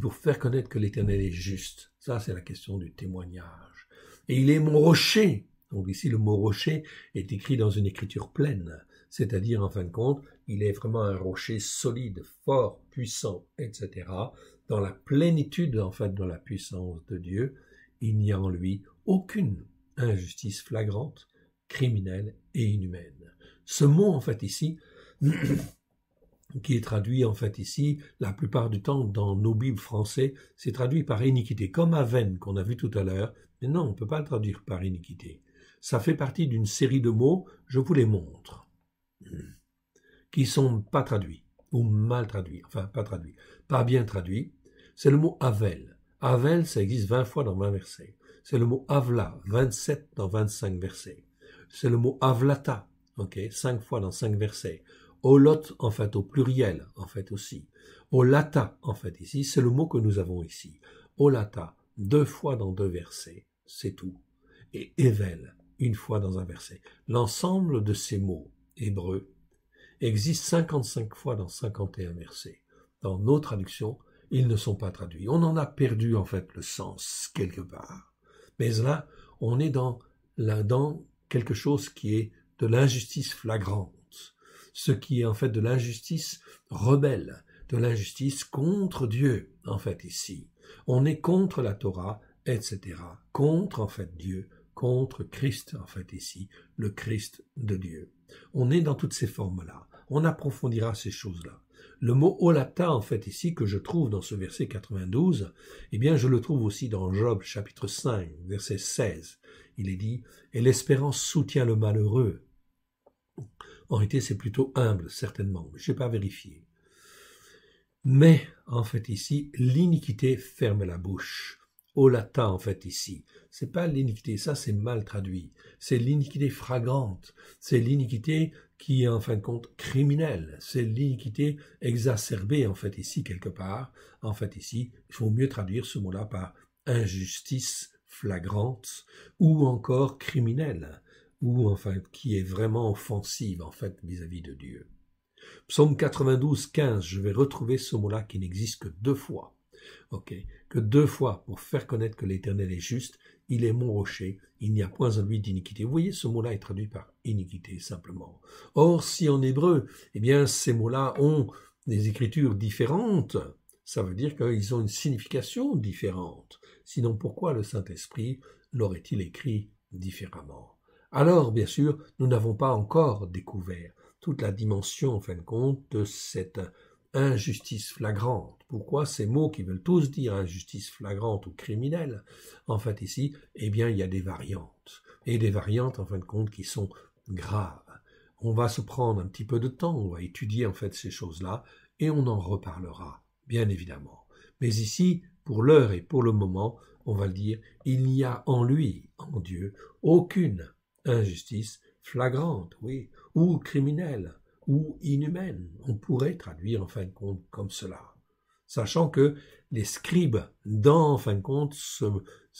pour faire connaître que l'Éternel est juste. Ça, c'est la question du témoignage. Et il est mon rocher. Donc ici, le mot rocher est écrit dans une écriture pleine. C'est-à-dire, en fin de compte, il est vraiment un rocher solide, fort, puissant, etc. Dans la plénitude, en fait, de la puissance de Dieu, il n'y a en lui aucune injustice flagrante, criminelle et inhumaine. Ce mot, en fait, ici, qui est traduit, en fait, ici, la plupart du temps, dans nos Bibles français, c'est traduit par iniquité, comme Aven, qu'on a vu tout à l'heure. Mais non, on ne peut pas le traduire par iniquité. Ça fait partie d'une série de mots, je vous les montre, qui sont pas traduits, ou mal traduits, enfin pas traduits, pas bien traduits. C'est le mot Avel. Avel, ça existe 20 fois dans 20 versets. C'est le mot Avla, 27 dans 25 versets. C'est le mot Avlata, ok, 5 fois dans 5 versets. Olot, en fait, au pluriel, en fait aussi. Olata, en fait, ici, c'est le mot que nous avons ici. Olata, 2 fois dans 2 versets, c'est tout. Et Evel, 1 fois dans un verset. L'ensemble de ces mots hébreux existe 55 fois dans 51 versets. Dans nos traductions, ils ne sont pas traduits. On en a perdu, en fait, le sens, quelque part. Mais là, on est dans quelque chose qui est de l'injustice flagrante. Ce qui est en fait de l'injustice rebelle, de l'injustice contre Dieu, en fait, ici. On est contre la Torah, etc. Contre, en fait, Dieu, contre Christ, en fait, ici, le Christ de Dieu. On est dans toutes ces formes-là. On approfondira ces choses-là. Le mot olata, en fait, ici, que je trouve dans ce verset 92, eh bien, je le trouve aussi dans Job, chapitre 5, verset 16. Il est dit, « Et l'espérance soutient le malheureux. » En réalité, c'est plutôt humble, certainement. Je n'ai pas vérifié. Mais, en fait, ici, l'iniquité ferme la bouche. olata en fait ici. C'est pas l'iniquité, ça c'est mal traduit. C'est l'iniquité fragrante. C'est l'iniquité qui est en fin de compte criminelle. C'est l'iniquité exacerbée en fait ici quelque part. En fait ici, il faut mieux traduire ce mot-là par injustice flagrante ou encore criminelle, ou enfin qui est vraiment offensive en fait vis-à-vis de Dieu. Psaume 92, 15, je vais retrouver ce mot-là qui n'existe que 2 fois. Ok, que 2 fois pour faire connaître que l'Éternel est juste, il est mon rocher, il n'y a point en lui d'iniquité. Vous voyez, ce mot-là est traduit par iniquité simplement. Or, si en hébreu, eh bien, ces mots-là ont des écritures différentes, ça veut dire qu'ils ont une signification différente. Sinon, pourquoi le Saint-Esprit l'aurait-il écrit différemment? Alors, bien sûr, nous n'avons pas encore découvert toute la dimension, en fin de compte, de cette injustice flagrante. Pourquoi ces mots qui veulent tous dire injustice flagrante ou criminelle? En fait, ici, eh bien, il y a des variantes. Et des variantes, en fin de compte, qui sont graves. On va se prendre un petit peu de temps, on va étudier, en fait, ces choses-là, et on en reparlera, bien évidemment. Mais ici, pour l'heure et pour le moment, on va le dire, il n'y a en lui, en Dieu, aucune injustice flagrante, oui, ou criminelle, ou inhumaine. On pourrait traduire en fin de compte comme cela. Sachant que les scribes, dans en fin de compte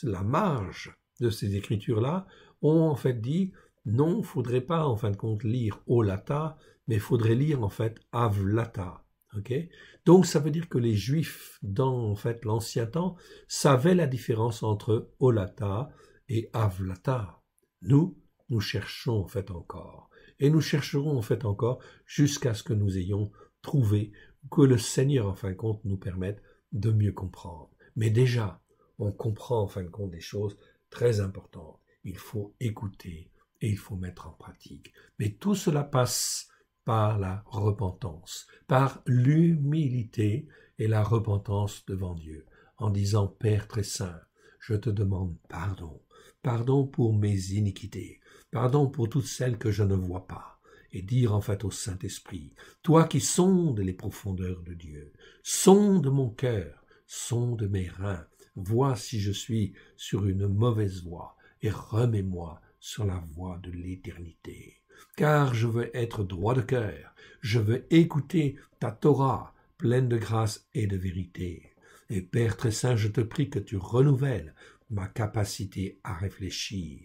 la marge de ces écritures-là, ont en fait dit non, il ne faudrait pas en fin de compte lire olata, mais il faudrait lire en fait avlata. Okay? Donc ça veut dire que les Juifs dans en fait l'ancien temps savaient la différence entre olata et avlata. Nous cherchons en fait encore. Et nous chercherons en fait encore jusqu'à ce que nous ayons trouvé, que le Seigneur en fin de compte nous permette de mieux comprendre. Mais déjà, on comprend en fin de compte des choses très importantes. Il faut écouter et il faut mettre en pratique. Mais tout cela passe par la repentance, par l'humilité et la repentance devant Dieu, en disant « Père très saint, je te demande pardon, pardon pour mes iniquités, pardon pour toutes celles que je ne vois pas. » Et dire en fait au Saint-Esprit, « Toi qui sondes les profondeurs de Dieu, sonde mon cœur, sonde mes reins, vois si je suis sur une mauvaise voie et remets-moi sur la voie de l'éternité. Car je veux être droit de cœur, je veux écouter ta Torah, pleine de grâce et de vérité. Et Père très saint, je te prie que tu renouvelles ma capacité à réfléchir,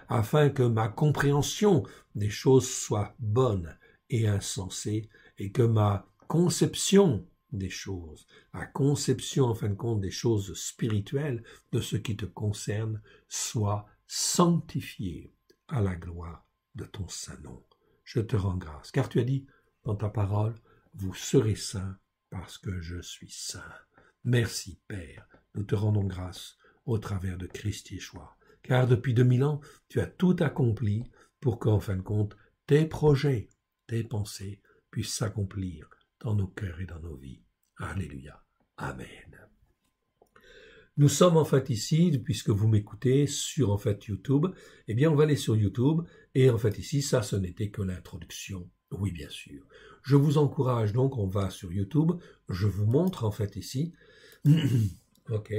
afin que ma compréhension des choses soit bonne et insensée, et que ma conception des choses, la conception en fin de compte des choses spirituelles, de ce qui te concerne, soit sanctifiée à la gloire de ton saint nom. Je te rends grâce, car tu as dit dans ta parole, vous serez saints parce que je suis saint. Merci Père, nous te rendons grâce au travers de Christ Yeshua, car depuis 2000 ans, tu as tout accompli pour qu'en fin de compte, tes projets, tes pensées puissent s'accomplir dans nos cœurs et dans nos vies. Alléluia. Amen. Nous sommes en fait ici, puisque vous m'écoutez sur en fait YouTube, eh bien on va aller sur YouTube, et en fait ici, ça ce n'était que l'introduction. Oui, bien sûr. Je vous encourage donc, on va sur YouTube, je vous montre en fait ici, ok,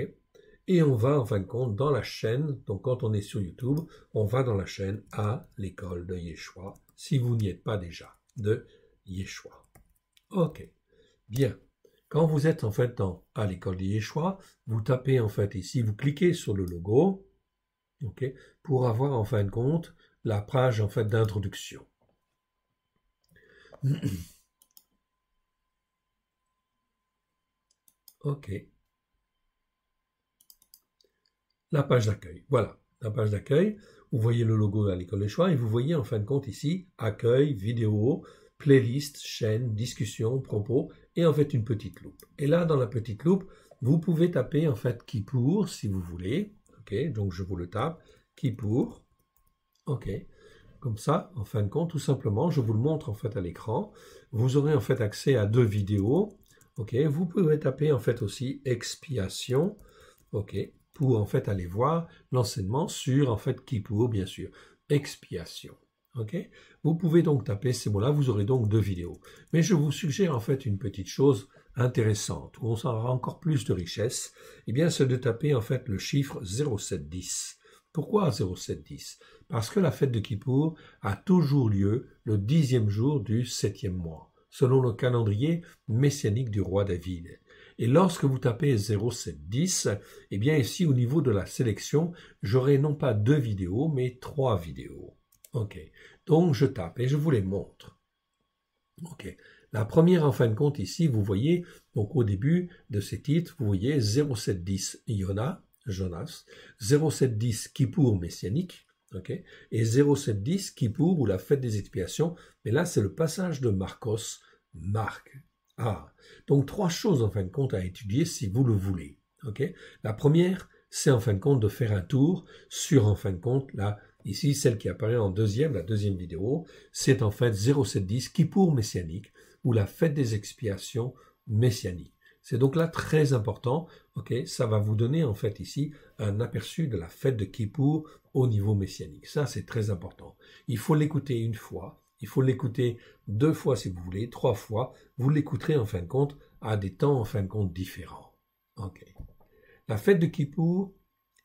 et on va en fin de compte dans la chaîne, donc quand on est sur YouTube, on va dans la chaîne à l'école de Yeshua, si vous n'y êtes pas déjà, de Yeshua. Ok, bien. Quand vous êtes en fait à l'école de Yeshua, vous tapez en fait ici, vous cliquez sur le logo, ok, pour avoir en fin de compte la page en fait d'introduction. Ok. La page d'accueil. Voilà, la page d'accueil. Vous voyez le logo à l'école de Yeshua et vous voyez en fin de compte ici accueil, vidéo, playlist, chaîne, discussion, propos et en fait une petite loupe. Et là, dans la petite loupe, vous pouvez taper en fait Kippour si vous voulez. Ok, donc je vous le tape. Kippour. Ok. Comme ça, en fin de compte, tout simplement, je vous le montre en fait à l'écran. Vous aurez en fait accès à 2 vidéos. Ok. Vous pouvez taper en fait aussi expiation. Ok. Pour en fait aller voir l'enseignement sur en fait Kippour, bien sûr. Expiation. Ok. Vous pouvez donc taper ces mots-là, vous aurez donc 2 vidéos. Mais je vous suggère en fait une petite chose intéressante, où on aura encore plus de richesse, eh bien, c'est de taper en fait le chiffre 0710. Pourquoi 0710? Parce que la fête de Kippour a toujours lieu le 10e jour du 7e mois, selon le calendrier messianique du roi David. Et lorsque vous tapez 0710, eh bien ici au niveau de la sélection, j'aurai non pas 2 vidéos, mais 3 vidéos. Ok, donc je tape et je vous les montre. Ok, la première en fin de compte ici, vous voyez, donc au début de ces titres, vous voyez 0710 Jonas, 0710 Kippour messianique, ok, et 0710 Kippour ou la fête des expiations, mais là c'est le passage de Marcos, Marc. Ah, donc 3 choses en fin de compte à étudier si vous le voulez. Ok, la première, c'est en fin de compte de faire un tour sur en fin de compte ici celle qui apparaît en la deuxième vidéo, c'est en fait 0710 Kippour messianique ou la fête des expiations messianique. C'est donc là très important. Ok, ça va vous donner en fait ici un aperçu de la fête de Kippour au niveau messianique. Ça c'est très important. Il faut l'écouter une fois. Il faut l'écouter 2 fois si vous voulez, 3 fois. Vous l'écouterez en fin de compte à des temps en fin de compte différents. Ok. La fête de Kippour,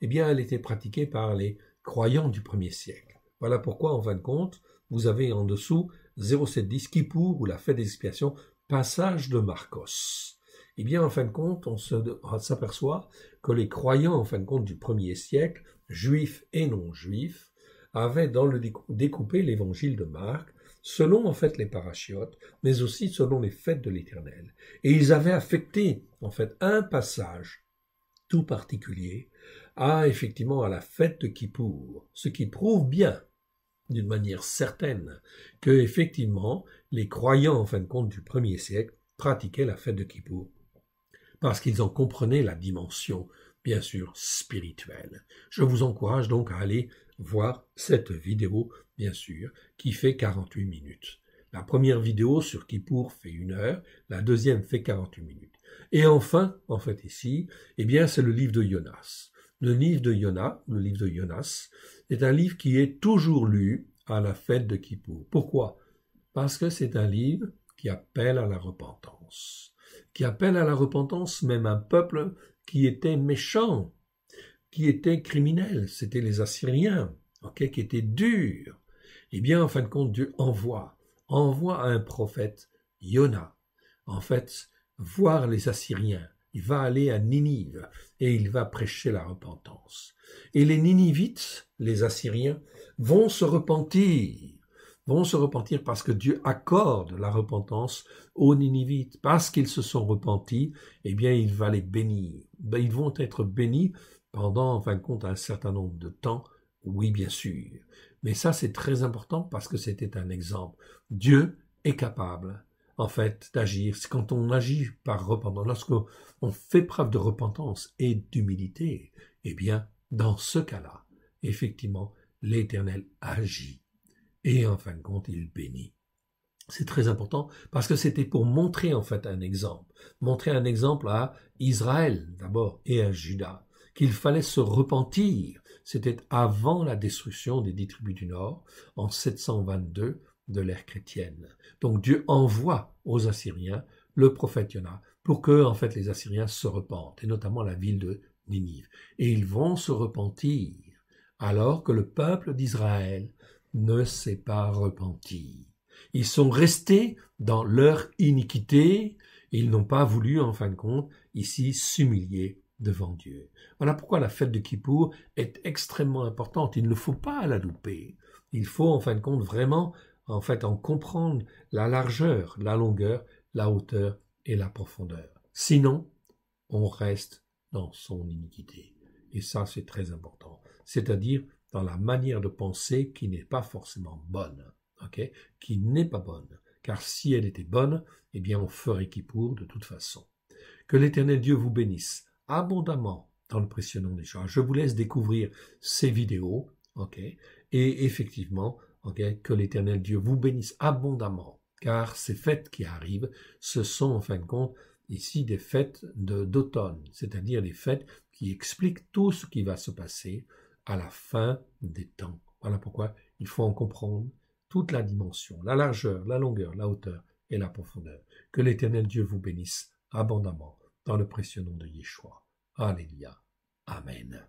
eh bien, elle était pratiquée par les croyants du 1er siècle. Voilà pourquoi, en fin de compte, vous avez en dessous 0710 Kippour ou la fête des expiations, passage de Marcos. Eh bien, en fin de compte, on s'aperçoit que les croyants, en fin de compte, du 1er siècle, juifs et non juifs, avaient dans le découpé l'évangile de Marc, selon en fait les parachiotes, mais aussi selon les fêtes de l'Éternel. Et ils avaient affecté en fait un passage tout particulier effectivement à la fête de Kippour, ce qui prouve bien d'une manière certaine que effectivement les croyants en fin de compte du 1er siècle pratiquaient la fête de Kippour parce qu'ils en comprenaient la dimension bien sûr spirituelle. Je vous encourage donc à aller voir cette vidéo, bien sûr, qui fait 48 minutes. La première vidéo sur Kippour fait 1 heure, la deuxième fait 48 minutes. Et enfin, en fait ici, eh bien c'est le livre de Jonas. Le livre de Jonas, est un livre qui est toujours lu à la fête de Kippour. Pourquoi? Parce que c'est un livre qui appelle à la repentance. Qui appelle à la repentance même un peuple qui était méchant, qui était criminel, c'était les Assyriens, qui étaient durs. Eh bien, en fin de compte, Dieu envoie un prophète, Yona, en fait, voir les Assyriens. Il va aller à Ninive et il va prêcher la repentance. Et les Ninivites, les Assyriens, vont se repentir parce que Dieu accorde la repentance aux Ninivites. Parce qu'ils se sont repentis, eh bien, il va les bénir. Ils vont être bénis pendant, en fin de compte, un certain nombre de temps. Oui, bien sûr. Mais ça, c'est très important parce que c'était un exemple. Dieu est capable, en fait, d'agir. C'est quand on agit par repentance, lorsqu'on fait preuve de repentance et d'humilité, eh bien, dans ce cas-là, effectivement, l'Éternel agit. Et en fin de compte, il bénit. C'est très important parce que c'était pour montrer en fait un exemple. Montrer un exemple à Israël d'abord et à Juda. Qu'il fallait se repentir. C'était avant la destruction des 10 tribus du Nord, en 722 de l'ère chrétienne. Donc Dieu envoie aux Assyriens le prophète Yona pour que en fait les Assyriens se repentent, et notamment la ville de Ninive. Et ils vont se repentir alors que le peuple d'Israël ne s'est pas repenti. Ils sont restés dans leur iniquité, et ils n'ont pas voulu, en fin de compte, ici s'humilier devant Dieu. Voilà pourquoi la fête de Kippour est extrêmement importante. Il ne faut pas la louper. Il faut, en fin de compte, vraiment, en comprendre la largeur, la longueur, la hauteur et la profondeur. Sinon, on reste dans son iniquité. Et ça, c'est très important. C'est-à-dire dans la manière de penser qui n'est pas forcément bonne, qui n'est pas bonne. Car si elle était bonne, eh bien on ferait Kippour de toute façon. Que l'Éternel Dieu vous bénisse abondamment dans le précieux nom des choses. Je vous laisse découvrir ces vidéos, et effectivement, que l'Éternel Dieu vous bénisse abondamment, car ces fêtes qui arrivent, ce sont en fin de compte ici des fêtes d'automne, c'est-à-dire des fêtes qui expliquent tout ce qui va se passer à la fin des temps. Voilà pourquoi il faut en comprendre toute la dimension, la largeur, la longueur, la hauteur et la profondeur. Que l'Éternel Dieu vous bénisse abondamment dans le précieux nom de Yeshua. Alléluia. Amen.